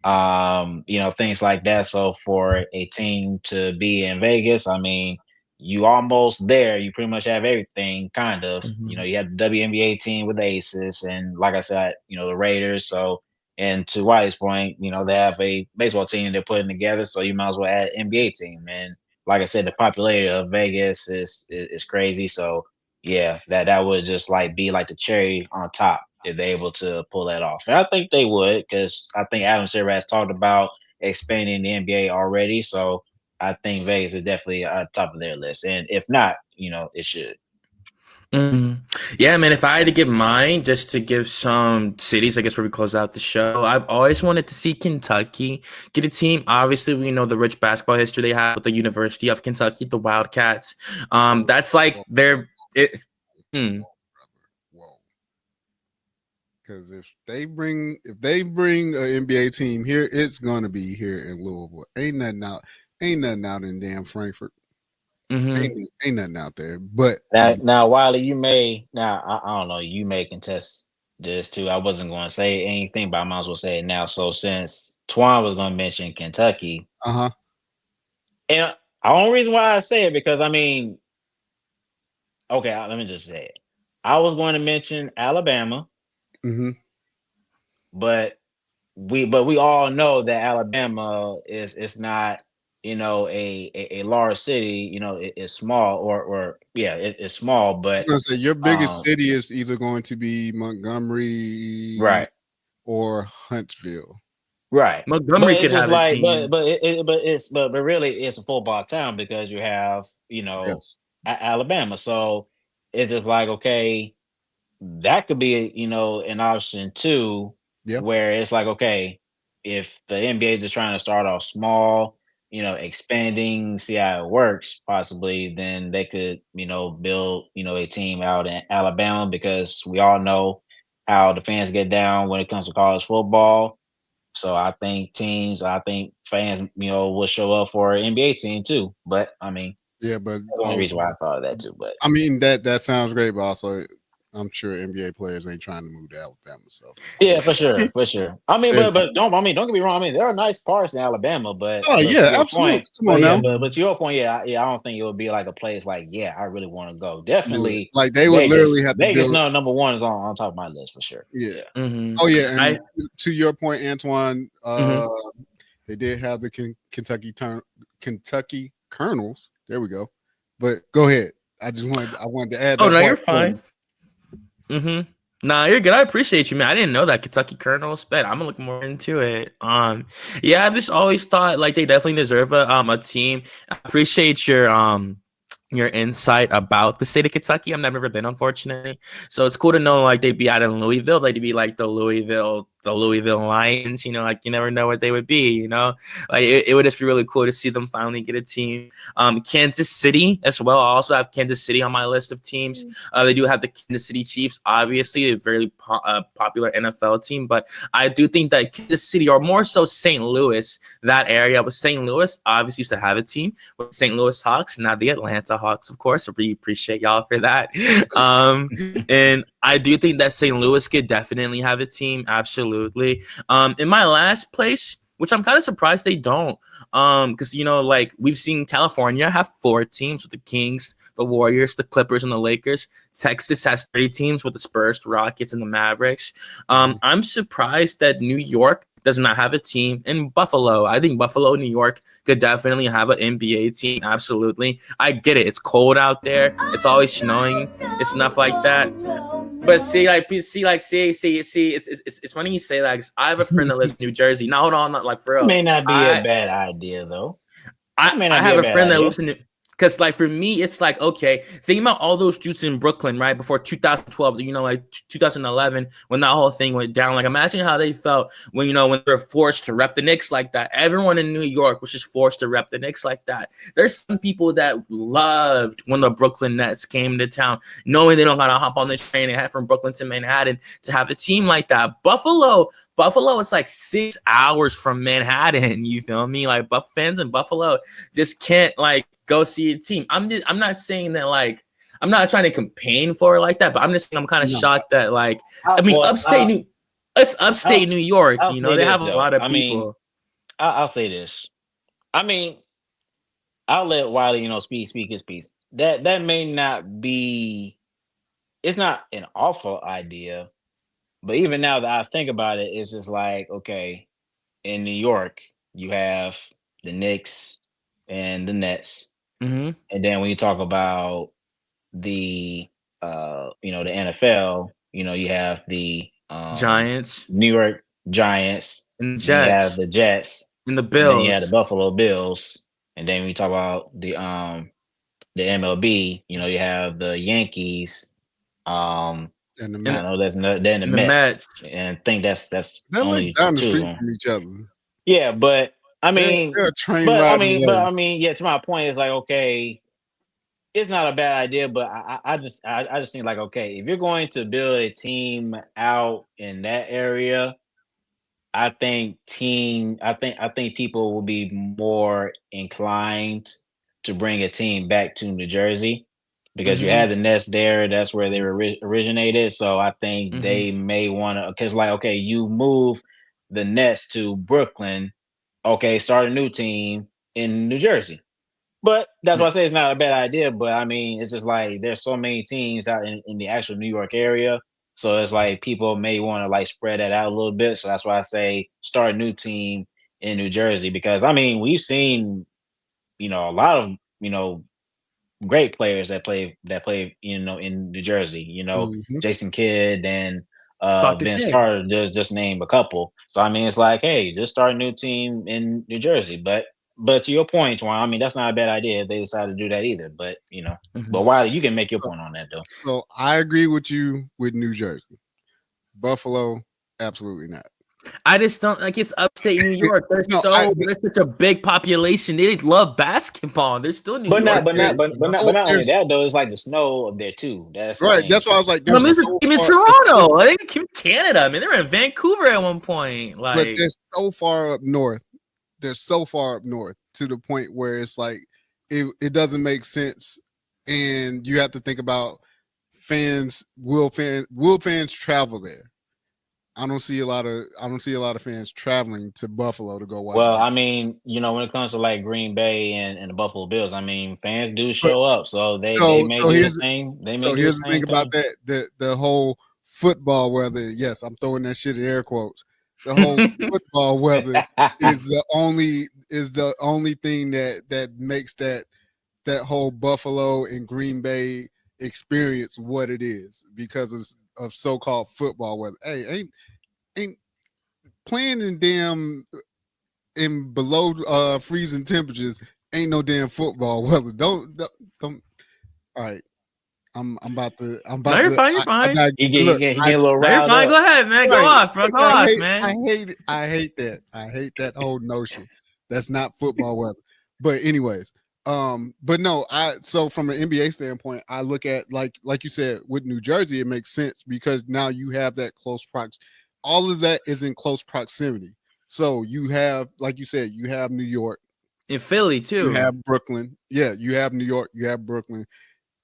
things like that. So for a team to be in Vegas, I mean, you almost there. You pretty much have everything, kind of. Mhm. You have the WNBA team with the Aces, and like I said, the Raiders. So, and to White's point, they have a baseball team they're putting together. So you might as well add NBA team. And like I said, the popularity of Vegas is crazy. So yeah, that would just like be like the cherry on top if they're able to pull that off. And I think they would, because I think Adam Silver has talked about expanding the NBA already. So I think Vegas is definitely top of their list. And if not, it should. Mhm. Yeah, man. If I had to give mine, just to give some cities, I guess where we close out the show, I've always wanted to see Kentucky get a team. Obviously, we know the rich basketball history they have with the University of Kentucky, the Wildcats. That's like Whoa, their it. Hmm. whoa. Because if they bring an NBA team here, it's gonna be here in Louisville. Ain't nothing out in damn Frankfurt. Mm-hmm. Ain't nothing out there. But Now, Wiley, I don't know, you may contest this too. I wasn't going to say anything, but I might as well say it now. So since Twan was going to mention Kentucky, uh-huh. and the only reason why I say it because I mean, okay, let me just say it. I was going to mention Alabama, Mm-hmm. but we all know that Alabama is it's not a large city. It's small or yeah, it's small, I was but gonna say your biggest um city is either going to be Montgomery right. or Huntsville. Right. But Montgomery it's could just have a like, team. but really, it's a football town because you have, Yes. Alabama. So it's just like, okay, that could be, an option too, Yep. where it's like, okay, if the NBA is just trying to start off small, expanding, see how it works, possibly, then they could, build, a team out in Alabama because we all know how the fans get down when it comes to college football. So I think fans, will show up for an NBA team too. But I mean, Yeah, but that's the only reason why I thought of that too. But I mean that sounds great, but also I'm sure NBA players ain't trying to move to Alabama. So yeah, for sure, for sure. I mean, there's don't get me wrong. I mean, there are nice parts in Alabama, oh but to yeah, your absolutely. point, Come on now. but to your point, I don't think it would be like a place like, yeah, I really want to go. Yeah. Definitely Like they would literally Vegas. have to Vegas, build no, number one is on top of my list for sure. yeah. Yeah. Mm-hmm. Oh yeah, and I to your point, Antoine, mm-hmm. they did have the Kentucky Colonels. There we go. But go ahead. I wanted to add Oh that no, part you're for fine. you. Mm-hmm. Nah, you're good. I appreciate you, man. I didn't know that Kentucky Colonels, but I'm gonna look more into it. Yeah, I've just always thought like they definitely deserve a team. I appreciate your insight about the state of Kentucky. I've never been, unfortunately. So it's cool to know like they'd be out in Louisville. They'd be like the Louisville Lions, like you never know what they would be. Like it would just be really cool to see them finally get a team. Kansas City as well. I also have Kansas City on my list of teams. They do have the Kansas City Chiefs, obviously a very popular NFL team, but I do think that Kansas City, or more so St. Louis, that area, but St. Louis obviously used to have a team with St. Louis Hawks, not the Atlanta Hawks, of course. I really appreciate y'all for that. And I do think that St. Louis could definitely have a team, absolutely. In my last place, which I'm kind of surprised they don't, because like we've seen California have 4 teams with the Kings, the Warriors, the Clippers, and the Lakers. Texas has 3 teams with the Spurs, the Rockets, and the Mavericks. I'm surprised that New York does not have a team. In Buffalo, I think Buffalo, New York could definitely have an NBA team. Absolutely. I get it. It's cold out there. It's always snowing. It's stuff like that. But see, it's funny you say that because I have a friend that lives in New Jersey. Now, hold on, not like for That real. may not be a I bad idea though. I That may I not be have a a bad friend that idea. lives in because like for me it's like okay, think about all those dudes in Brooklyn right before 2012, like 2011 when that whole thing went down. Like imagine how they felt when they were forced to rep the Knicks like that. Everyone in New York was just forced to rep the Knicks like that. There's some people that loved when the Brooklyn Nets came to town, knowing they don't gotta hop on the train and head from Brooklyn to Manhattan to have a team like that. Buffalo is like 6 hours from Manhattan. You feel me? Like Buff fans in Buffalo just can't like go see a team. I'm not saying that like I'm not trying to campaign for it like that, but I'm just saying I'm kind of No. shocked that like I, I mean well, it's upstate New York, I'll say they this have a though. lot of I mean, people. I'll say this. I mean, I'll let Wiley, speak his piece. That may not be. It's not an awful idea, but even now that I think about it, it's just like okay, in New York you have the Knicks and the Nets, Mm-hmm. and then when you talk about the the NFL, you have the Giants New York Giants, and the and then you have Jets the Jets, and the and then you have the Bills. Buffalo Bills, and then when you talk about the MLB, you have the Yankees. And the I and, know Mets. then the and the Mets, Mets. and I think that's They're like only down the 2 of street them. from each other. Yeah, but I They're mean, they're a train ride away. yeah. To my point is like okay, it's not a bad idea, but I just think like, okay, if you're going to build a team out in that area, I think people will be more inclined to bring a team back to New Jersey because you Mm-hmm. had the Nets there. That's where they originated. So I think Mm-hmm. they may want to, because like, okay, you move the Nets to Brooklyn, okay, start a new team in New Jersey. But that's Yeah. why I say it's not a bad idea. But I mean, it's just like there's so many teams out in the actual New York area. So it's like people may want to like spread that out a little bit. So that's why I say start a new team in New Jersey. Because I mean, we've seen, a lot of, great players that play in New Jersey. Mhm. Jason Kidd and Dr. Vince J. Carter just name a couple. So I mean, it's like, hey, just start a new team in New Jersey. But to your point, Juan, I mean, that's not a bad idea if they decide to do that either. But Mm-hmm. but why you can make your So, point on that though. so I agree with you with New Jersey. Buffalo, absolutely not. I just don't like it's upstate New York. No, I There's such a big population. They love basketball. They're still New But not York but not based, but you but know. not but not only there's that though, it's like the snow up there too. That's the right. thing. That's why I was like, I there's mean, it's a so team in far. It's so, Toronto. I think Canada. I mean, they were in Vancouver at one point. but Like, they're so far up north. They're so far up north to the point where it's like it doesn't make sense, and you have to think about fans. Will fans travel there? I don't see a lot of fans traveling to Buffalo to go watch Well, games. I mean, when it comes to like Green Bay and the Buffalo Bills, I mean, fans do But show up, so they so may so do the here's same. They may so do the here's the thing same about thing. that the whole football weather. Yes, I'm throwing that shit in air quotes. The whole football weather is the only thing that makes that whole Buffalo and Green Bay experience what it is because of so-called football weather. Hey, ain't playing in below freezing temperatures ain't no damn football weather. Don't. All right, I'm about to. I'm no, about you're to. fine. You're I fine. digress. You get you Look, get you get a little No, you're riled fine. Go up. ahead, man. Go right off, bro. because Go off, man. I hate that. I hate that whole notion. That's not football weather. But anyways, but no, so from an NBA standpoint, I look at like you said with New Jersey, it makes sense because now you have that close prox. All of that is in close proximity. So you have, like you said, you have New York, In Philly you too. have Brooklyn. Yeah, you have New York, you have Brooklyn,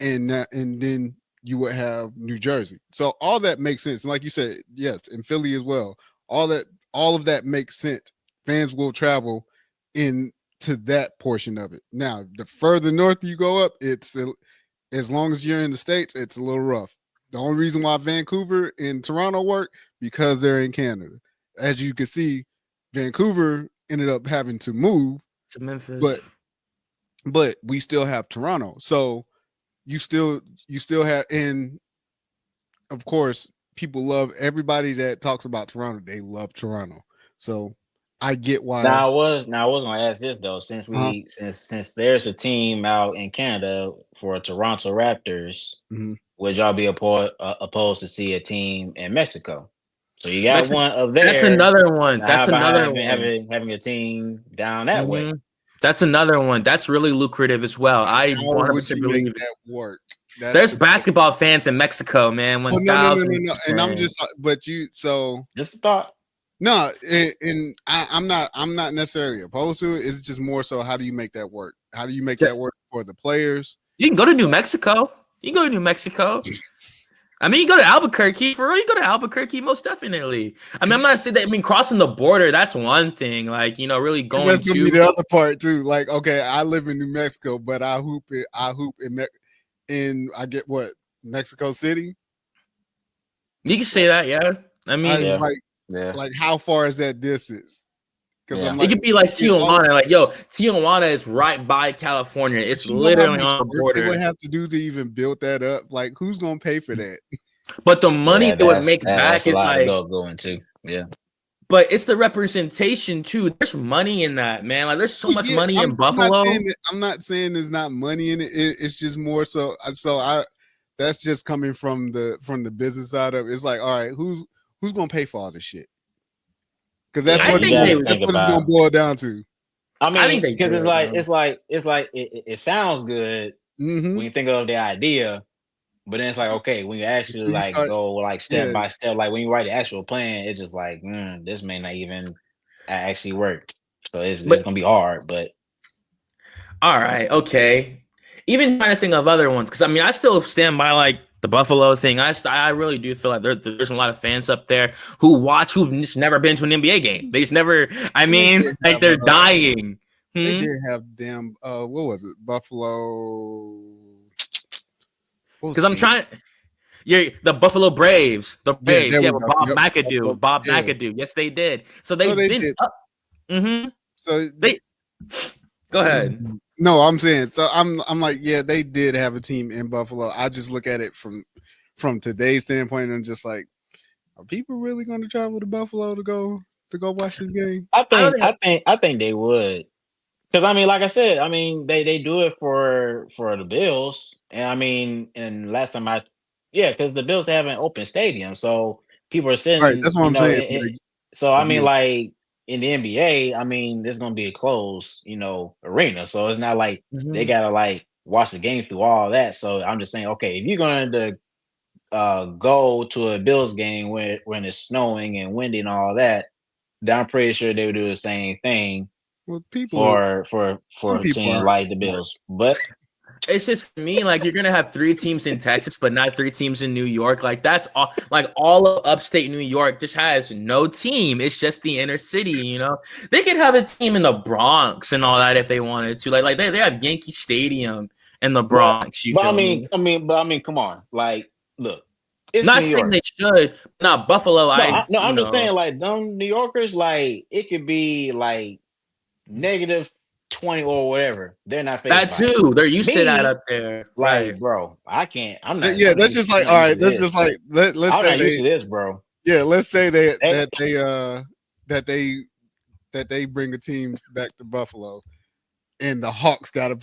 and then you would have New Jersey. So all that makes sense. And like you said, yes, in Philly as well. All of that makes sense. Fans will travel in to that portion of it. Now, the further north you go up, as long as you're in the States, it's a little rough. The only reason why Vancouver and Toronto work because they're in Canada. As you can see, Vancouver ended up having to move, To Memphis. but we still have Toronto. So you still have, and of course people love, everybody that talks about Toronto, they love Toronto. So I get why. Now I was gonna ask this though, since uh we since there's a team out in Canada for Toronto Raptors, mhm. would y'all be opposed to see a team in Mexico? So you got Mexico. one up That's there. another one. Now how That's about another having one. having having a team down that way? hmm That's another one. That's really lucrative as well. I How would 100% you make believe that work? That's there's the basketball fans in Mexico, man. Oh, no. And I'm 1000%. just but you so Just a thought. no, and I'm not necessarily opposed to it. It's just more so, how do you make that work? How do you make that work for the players? You can go to New Mexico. You can go to New Mexico. I mean, you go to Albuquerque. For real, you go to Albuquerque, most definitely. I mean, I'm not saying that. I mean, crossing the border, that's one thing. Like, really Because going that's gonna be to. the other part too. Like, okay, I live in New Mexico, but I hoop in I get what, Mexico City. You can say that, yeah. I I mean, Yeah, like yeah, like how far is that distance? Because I'm yeah. it like, could be like you know, Tijuana. Like, yo, Tijuana is right by California. but It's you know how literally much on the work they would border. have to do to even build that up. Like, who's gonna pay for that? But the Yeah, money they would make that's back, a it's lot to like, go into. Yeah. but it's the representation too. There's money in that, man. Like, there's so Oh much yeah, money in I'm not saying Buffalo. that, I'm not saying there's not money in it. It's just more so. That's just coming from the business side of it. It's like, all right, who's gonna pay for all this shit? Because Yeah, I you think got to they, that's think what it's gonna about. boil down to. I I think mean, they because do it's it, like bro. it sounds good, when you think of the idea, but then it's like, okay, when you actually Until you like start, go like step yeah. by step, like when you write the actual plan, it's just like, this may not even actually work. So it's But gonna be hard, but all right, okay. Even trying to think of other ones, because I mean, I still stand by like the Buffalo thing. I really do feel like there's a lot of fans up there who've just never been to an NBA game. They just never. I And they mean, did like have they're dying. they Hmm? did have them. What was it? Buffalo. What was Because I'm the trying. Yeah, the Buffalo Braves, the Yeah, there Braves. Yeah, we with go. Bob Yep. McAdoo, Buffalo. Bob Yeah. McAdoo. Yes, they did. So So they've they been did. up. Mm-hmm. So They go ahead. no, I'm saying. So I'm like, yeah, they did have a team in Buffalo. I just look at it from today's standpoint and just like, are people really going to travel to Buffalo to go watch this game? I I don't think think. I think I think they would. Because I mean, like I said, I mean they do it for the Bills, and I mean, and last time yeah, because the Bills have an open stadium, so people are Right. sitting, That's what I'm saying. But so I mean, again, like in the NBA, I mean, there's gonna be a closed, arena, so it's not like they Mhm. gotta like watch the game through all that. So I'm just saying, okay, if you're going to go to a Bills game when it's snowing and windy and all that, then I'm pretty sure they would do the same thing well, people, for some a people team aren't like the smart. Bills. But It's just for me, like you're gonna have three teams in Texas, but not three teams in New York. Like that's all. Like all of upstate New York just has no team. It's just the inner city. They could have a team in the Bronx and all that if they wanted to. Like they have Yankee Stadium in the but Bronx. You but I feel mean me? come on, like look, it's Not New saying York. they should. Not Buffalo. No, I'm just saying like them New Yorkers, like it could be like -20 or whatever. They're not phased that by it. too. They're used to that Me, up there, right? like bro, I can't. Yeah, that's just I'm like, not all used right. to That's this. just like let's I'm say not used they to this, bro. yeah, let's say They, that they bring a team back to Buffalo and the Hawks got to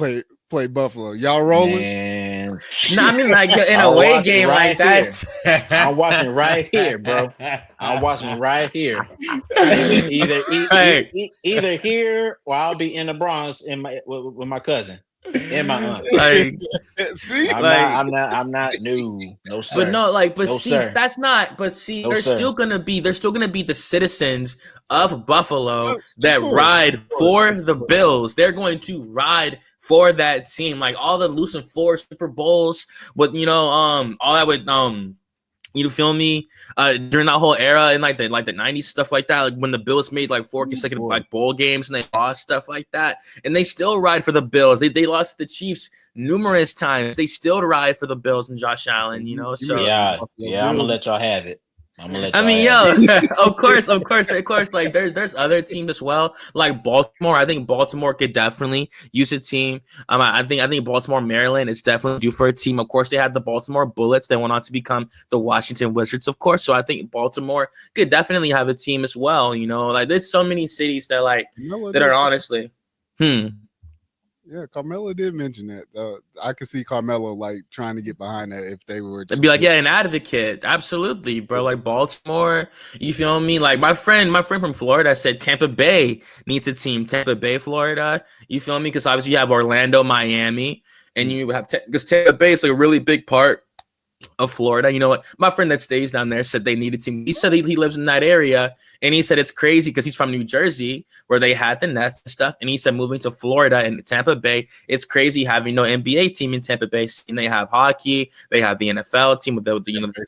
play Buffalo. Y'all rolling? man, No, I mean like in a I'll away watch it game like right here. that. I'm watching right here, bro. I'm watching right here. Either here or I'll be in the Bronx with my cousin and my aunt. like See, like I'm not. No, But sir. no, but No, see, sir. that's not. But see, No, sir. there's still gonna be the citizens of Buffalo of that course, ride for the Bills. They're going to ride for that team, like all the Lucent Four Super Bowls, with all that with you feel me? During that whole era in like the 90s, stuff like that, like when the Bills made like four oh, consecutive boy. like bowl games and they lost, stuff like that, and they still ride for the Bills. They lost to the Chiefs numerous times. They still ride for the Bills and Josh So Allen. you So missing the Yeah, Buffalo yeah. I'm gonna Bills. let y'all have it. I'm gonna let I y'all mean, have yo, it. of course. Like there's other teams as well, like Baltimore. I think Baltimore could definitely use a team. I think Baltimore, Maryland is definitely due for a team. Of course, they had the Baltimore Bullets. They went on to become the Washington Wizards, of course. So I think Baltimore could definitely have a team as well. Like there's so many cities that Carmelo that are did say, honestly, yeah, Carmelo did mention that. I could see Carmelo like trying to get behind that if they were I'd to be like, do. yeah, an advocate. Absolutely, bro. Like Baltimore, you feel me? Like my friend from Florida said Tampa Bay needs a team. Tampa Bay, Florida. You feel me? Because obviously you have Orlando, Miami, and you have because Tampa Bay is like a really big part of Florida. You know what? My friend that stays down there said they need a team. He said he lives in that area, and he said it's crazy because he's from New Jersey, where they had the Nets and stuff. And he said moving to Florida and Tampa Bay, it's crazy having no NBA team in Tampa Bay. And they have hockey, they have the NFL team with the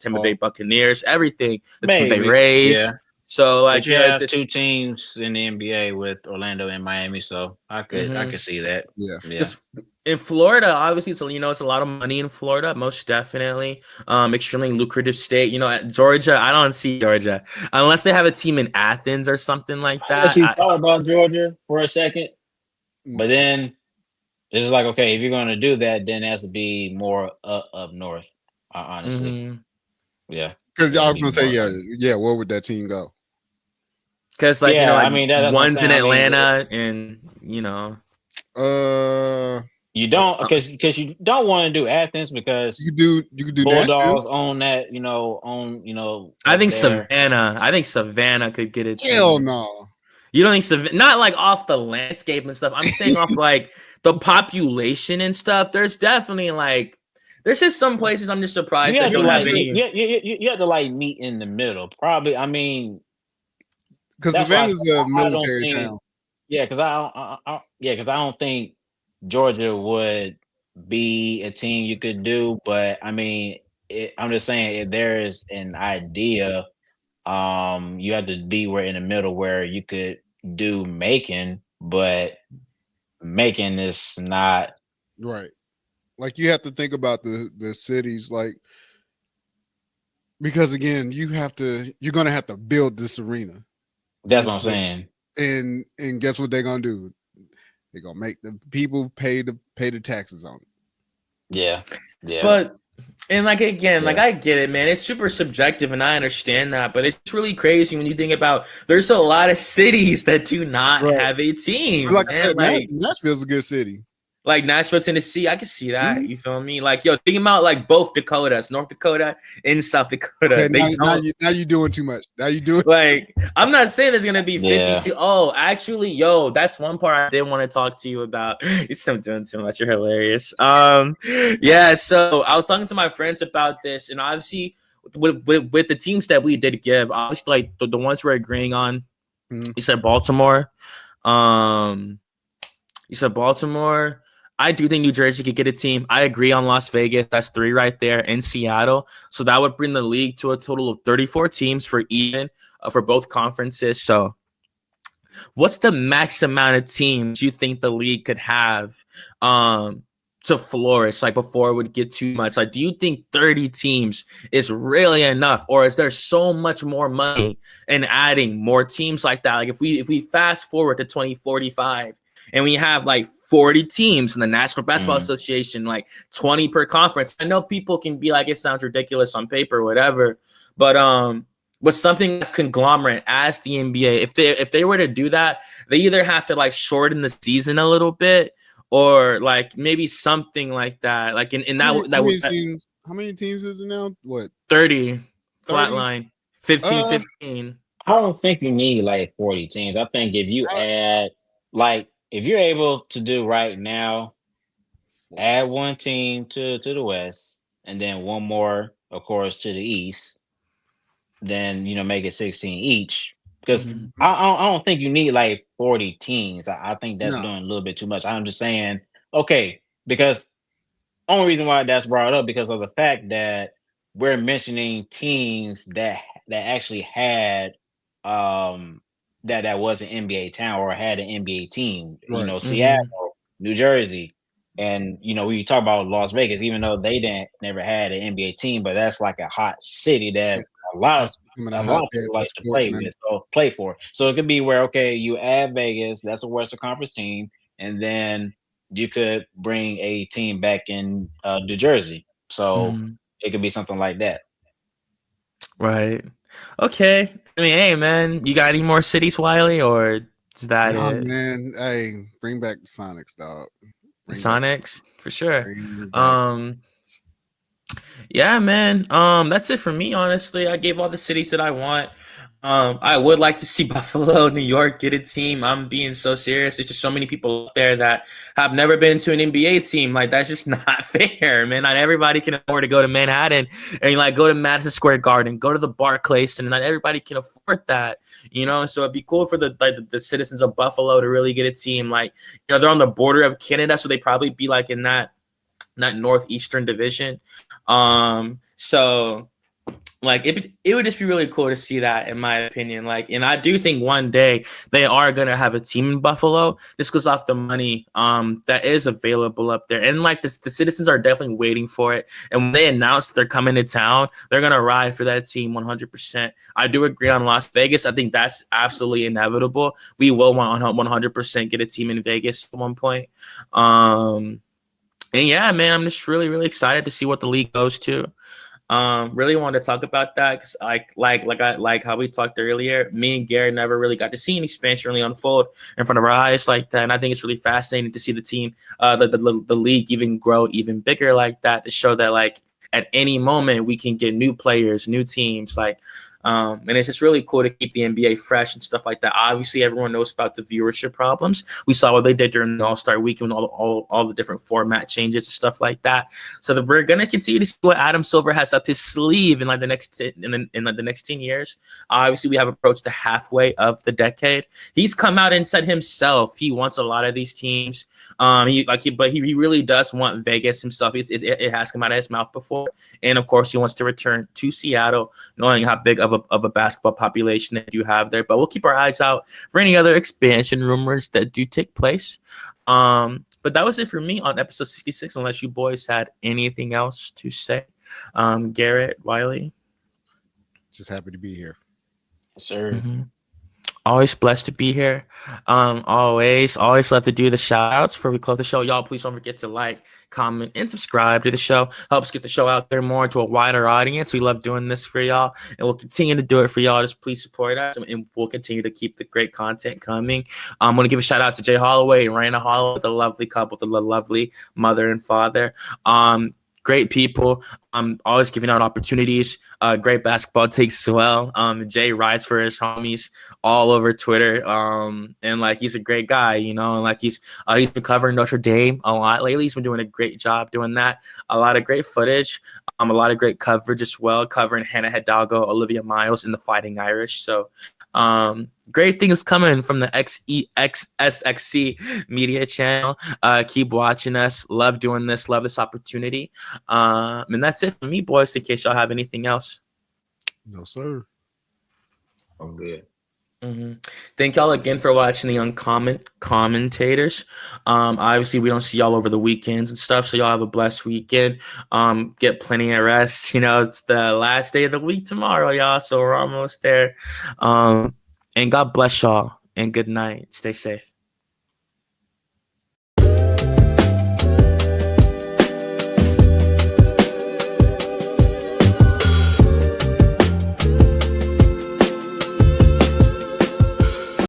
Tampa Bay Baseball. Buccaneers, everything, the Tampa Bay Maybe, Rays. yeah. So But like you it's have two teams in the NBA with Orlando and Miami, so I mhm. could see that. Yeah. Yeah. Because in Florida, obviously, it's a lot of money in Florida, most definitely. Extremely lucrative state. At Georgia, I don't see Georgia unless they have a team in Athens or something like I that. actually thought about Georgia for a second, Mm. but then it's like, okay, if you're gonna do that, then it has to be more up north. Honestly, Because yeah, Because it I has to was be gonna say, more. yeah. Where would that team go? Yeah, like I mean that's what I'm one's saying. in I mean, Atlanta, and Uh, you don't because you don't want to do Athens because you could do Nashville. Bulldogs own that, I up think there. Savannah. I think Savannah could get a Hell team. no. You don't think not like off the landscape and stuff. I'm saying off like the population and stuff, there's definitely like there's just some places I'm just You surprised that have to don't have like any. you have to like meet in the middle. Probably, I mean, Because that's why Savannah's a I don't military think. town. Yeah, because I don't think Georgia would be a team you could do. But I mean, I'm just saying if there's an idea, you have to be where in the middle where you could do Macon, but Macon is not. Right. Like you have to think about the cities, like because again, you're gonna have to build this arena. And That's what it's I'm like saying. and guess what they're gonna do? They're gonna make the people pay the taxes on it. Yeah, yeah, But and like again, like yeah. I get it, man. It's super subjective, and I understand that. But it's really crazy when you think about there's a lot of cities that do not Right. have a But team, like I man. said, Nashville's a good city. Like Nashville, Tennessee, I can see that. Mhm. You feel me? Like yo, think about like both Dakotas, North Dakota and South Dakota. Okay, They don't. now you doing too much. Now you doing Like, I'm not saying there's gonna be Yeah. 52. Oh, actually, yo, that's one part I did want to talk to you about. You're still doing too much. You're hilarious. Yeah. So I was talking to my friends about this, and obviously, with the teams that we did give, obviously, like the ones we're agreeing on. Mhm. You said Baltimore. Um, you said Baltimore. I do think New Jersey could get a team. I agree on Las Vegas. That's 3 right there in Seattle. So that would bring the league to a total of 34 teams for even for both conferences. So what's the max amount of teams you think the league could have to flourish, like before it would get too much? Like, do you think 30 teams is really enough, or is there so much more money in adding more teams like that? Like, if we fast forward to 2045 and we have like 40 teams in the National Basketball Mm. Association, like 20 per conference. I know people can be like, it sounds ridiculous on paper, whatever, but something that's conglomerate as the NBA, if they were to do that, they either have to like shorten the season a little bit or like maybe something like that. Like in that would how many teams is it now? What, 30 flat 30? line, 15, Uh 15. I don't think you need like 40 teams. I think if you I, add, like, if you're able to do right now, add one team to the West and then one more, of course, to the East, then, make it 16 each. Because Mhm. I don't think you need like 40 teams. I think that's no, doing a little bit too much. I'm just saying, okay, because only reason why that's brought up because of the fact that we're mentioning teams that actually had that was an NBA town or had an NBA team. right. Mhm. Seattle, New Jersey, and we talk about Las Vegas, even though they didn't never had an NBA team, but that's like a hot city Yeah, that a lot of that's becoming a a lot of hotbed people for like to sports play now. with, so play for. So it could be where okay, you add Vegas, that's a Western Conference team, and then you could bring a team back in New Jersey. So Mhm. it could be something like that. Right. Okay. I mean, hey man, you got any more cities, Wiley, or is that Oh it? man, hey, bring back the Sonics, dog. The Bring back, Sonics for sure. bring back. Um, Yeah, man. That's it for me, honestly. I gave all the cities that I want. I would like to see Buffalo, New York get a team. I'm being so serious. There's just so many people out there that have never been to an NBA team. Like that's just not fair, man. Not everybody can afford to go to Manhattan and like go to Madison Square Garden, go to the Barclays, and not everybody can afford that. So it'd be cool for the citizens of Buffalo to really get a team. Like they're on the border of Canada, so they probably be like in that northeastern division. So like it would just be really cool to see that, in my opinion. Like, and I do think one day they are gonna have a team in Buffalo just because off the money that is available up there, and like the citizens are definitely waiting for it. And when they announce they're coming to town, they're gonna ride for that team 100%. I do agree on Las Vegas. I think that's absolutely inevitable. We will want 100% get a team in Vegas at one point. And yeah, man, I'm just really, really excited to see what the league goes to. Really wanted to talk about that because like how we talked earlier, me and Garrett never really got to see an expansion really unfold in front of our eyes like that. And I think it's really fascinating to see the team, the league even grow even bigger like that, to show that like at any moment we can get new players, new teams. Like And it's just really cool to keep the NBA fresh and stuff like that. Obviously, everyone knows about the viewership problems. We saw what they did during the All-Star Weekend, all the different format changes and stuff like that. So we're gonna continue to see what Adam Silver has up his sleeve in like the next like the next 10 years. Obviously, we have approached the halfway of the decade. He's come out and said himself he wants a lot of these teams. But he really does want Vegas himself. It has come out of his mouth before, and of course, he wants to return to Seattle, knowing how big of a basketball population that you have there. But we'll keep our eyes out for any other expansion rumors that do take place. But that was it for me on episode 66. Unless you boys had anything else to say, Garrett, Wiley. Just happy to be here. Yes, sir. Mm-hmm. Always blessed to be here. Always love to do the shout outs before we close the show. Y'all, please don't forget to like, comment, and subscribe to the show. Helps get the show out there more to a wider audience. We love doing this for y'all, and we'll continue to do it for y'all. Just please support us, and we'll continue to keep the great content coming. I'm going to give a shout out to Jay Holloway and Raina Holloway, the lovely couple, the lovely mother and father. Great people, always giving out opportunities, great basketball takes as well. Jay rides for his homies all over Twitter, and like he's a great guy, you know, and like he's been covering Notre Dame a lot lately. He's been doing a great job doing that. A lot of great footage, a lot of great coverage as well, covering Hannah Hidalgo, Olivia Miles, and the Fighting Irish. So great things coming from the XSXC media channel. Keep watching us. Love doing this. Love this opportunity. And that's it for me, boys, in case y'all have anything else. No, sir. I'm good. Mm-hmm. Thank y'all again for watching the Uncommon Commentators. Obviously, we don't see y'all over the weekends and stuff, so y'all have a blessed weekend. Get plenty of rest. You know, it's the last day of the week tomorrow, y'all, so we're almost there. And God bless y'all, and good night. Stay safe.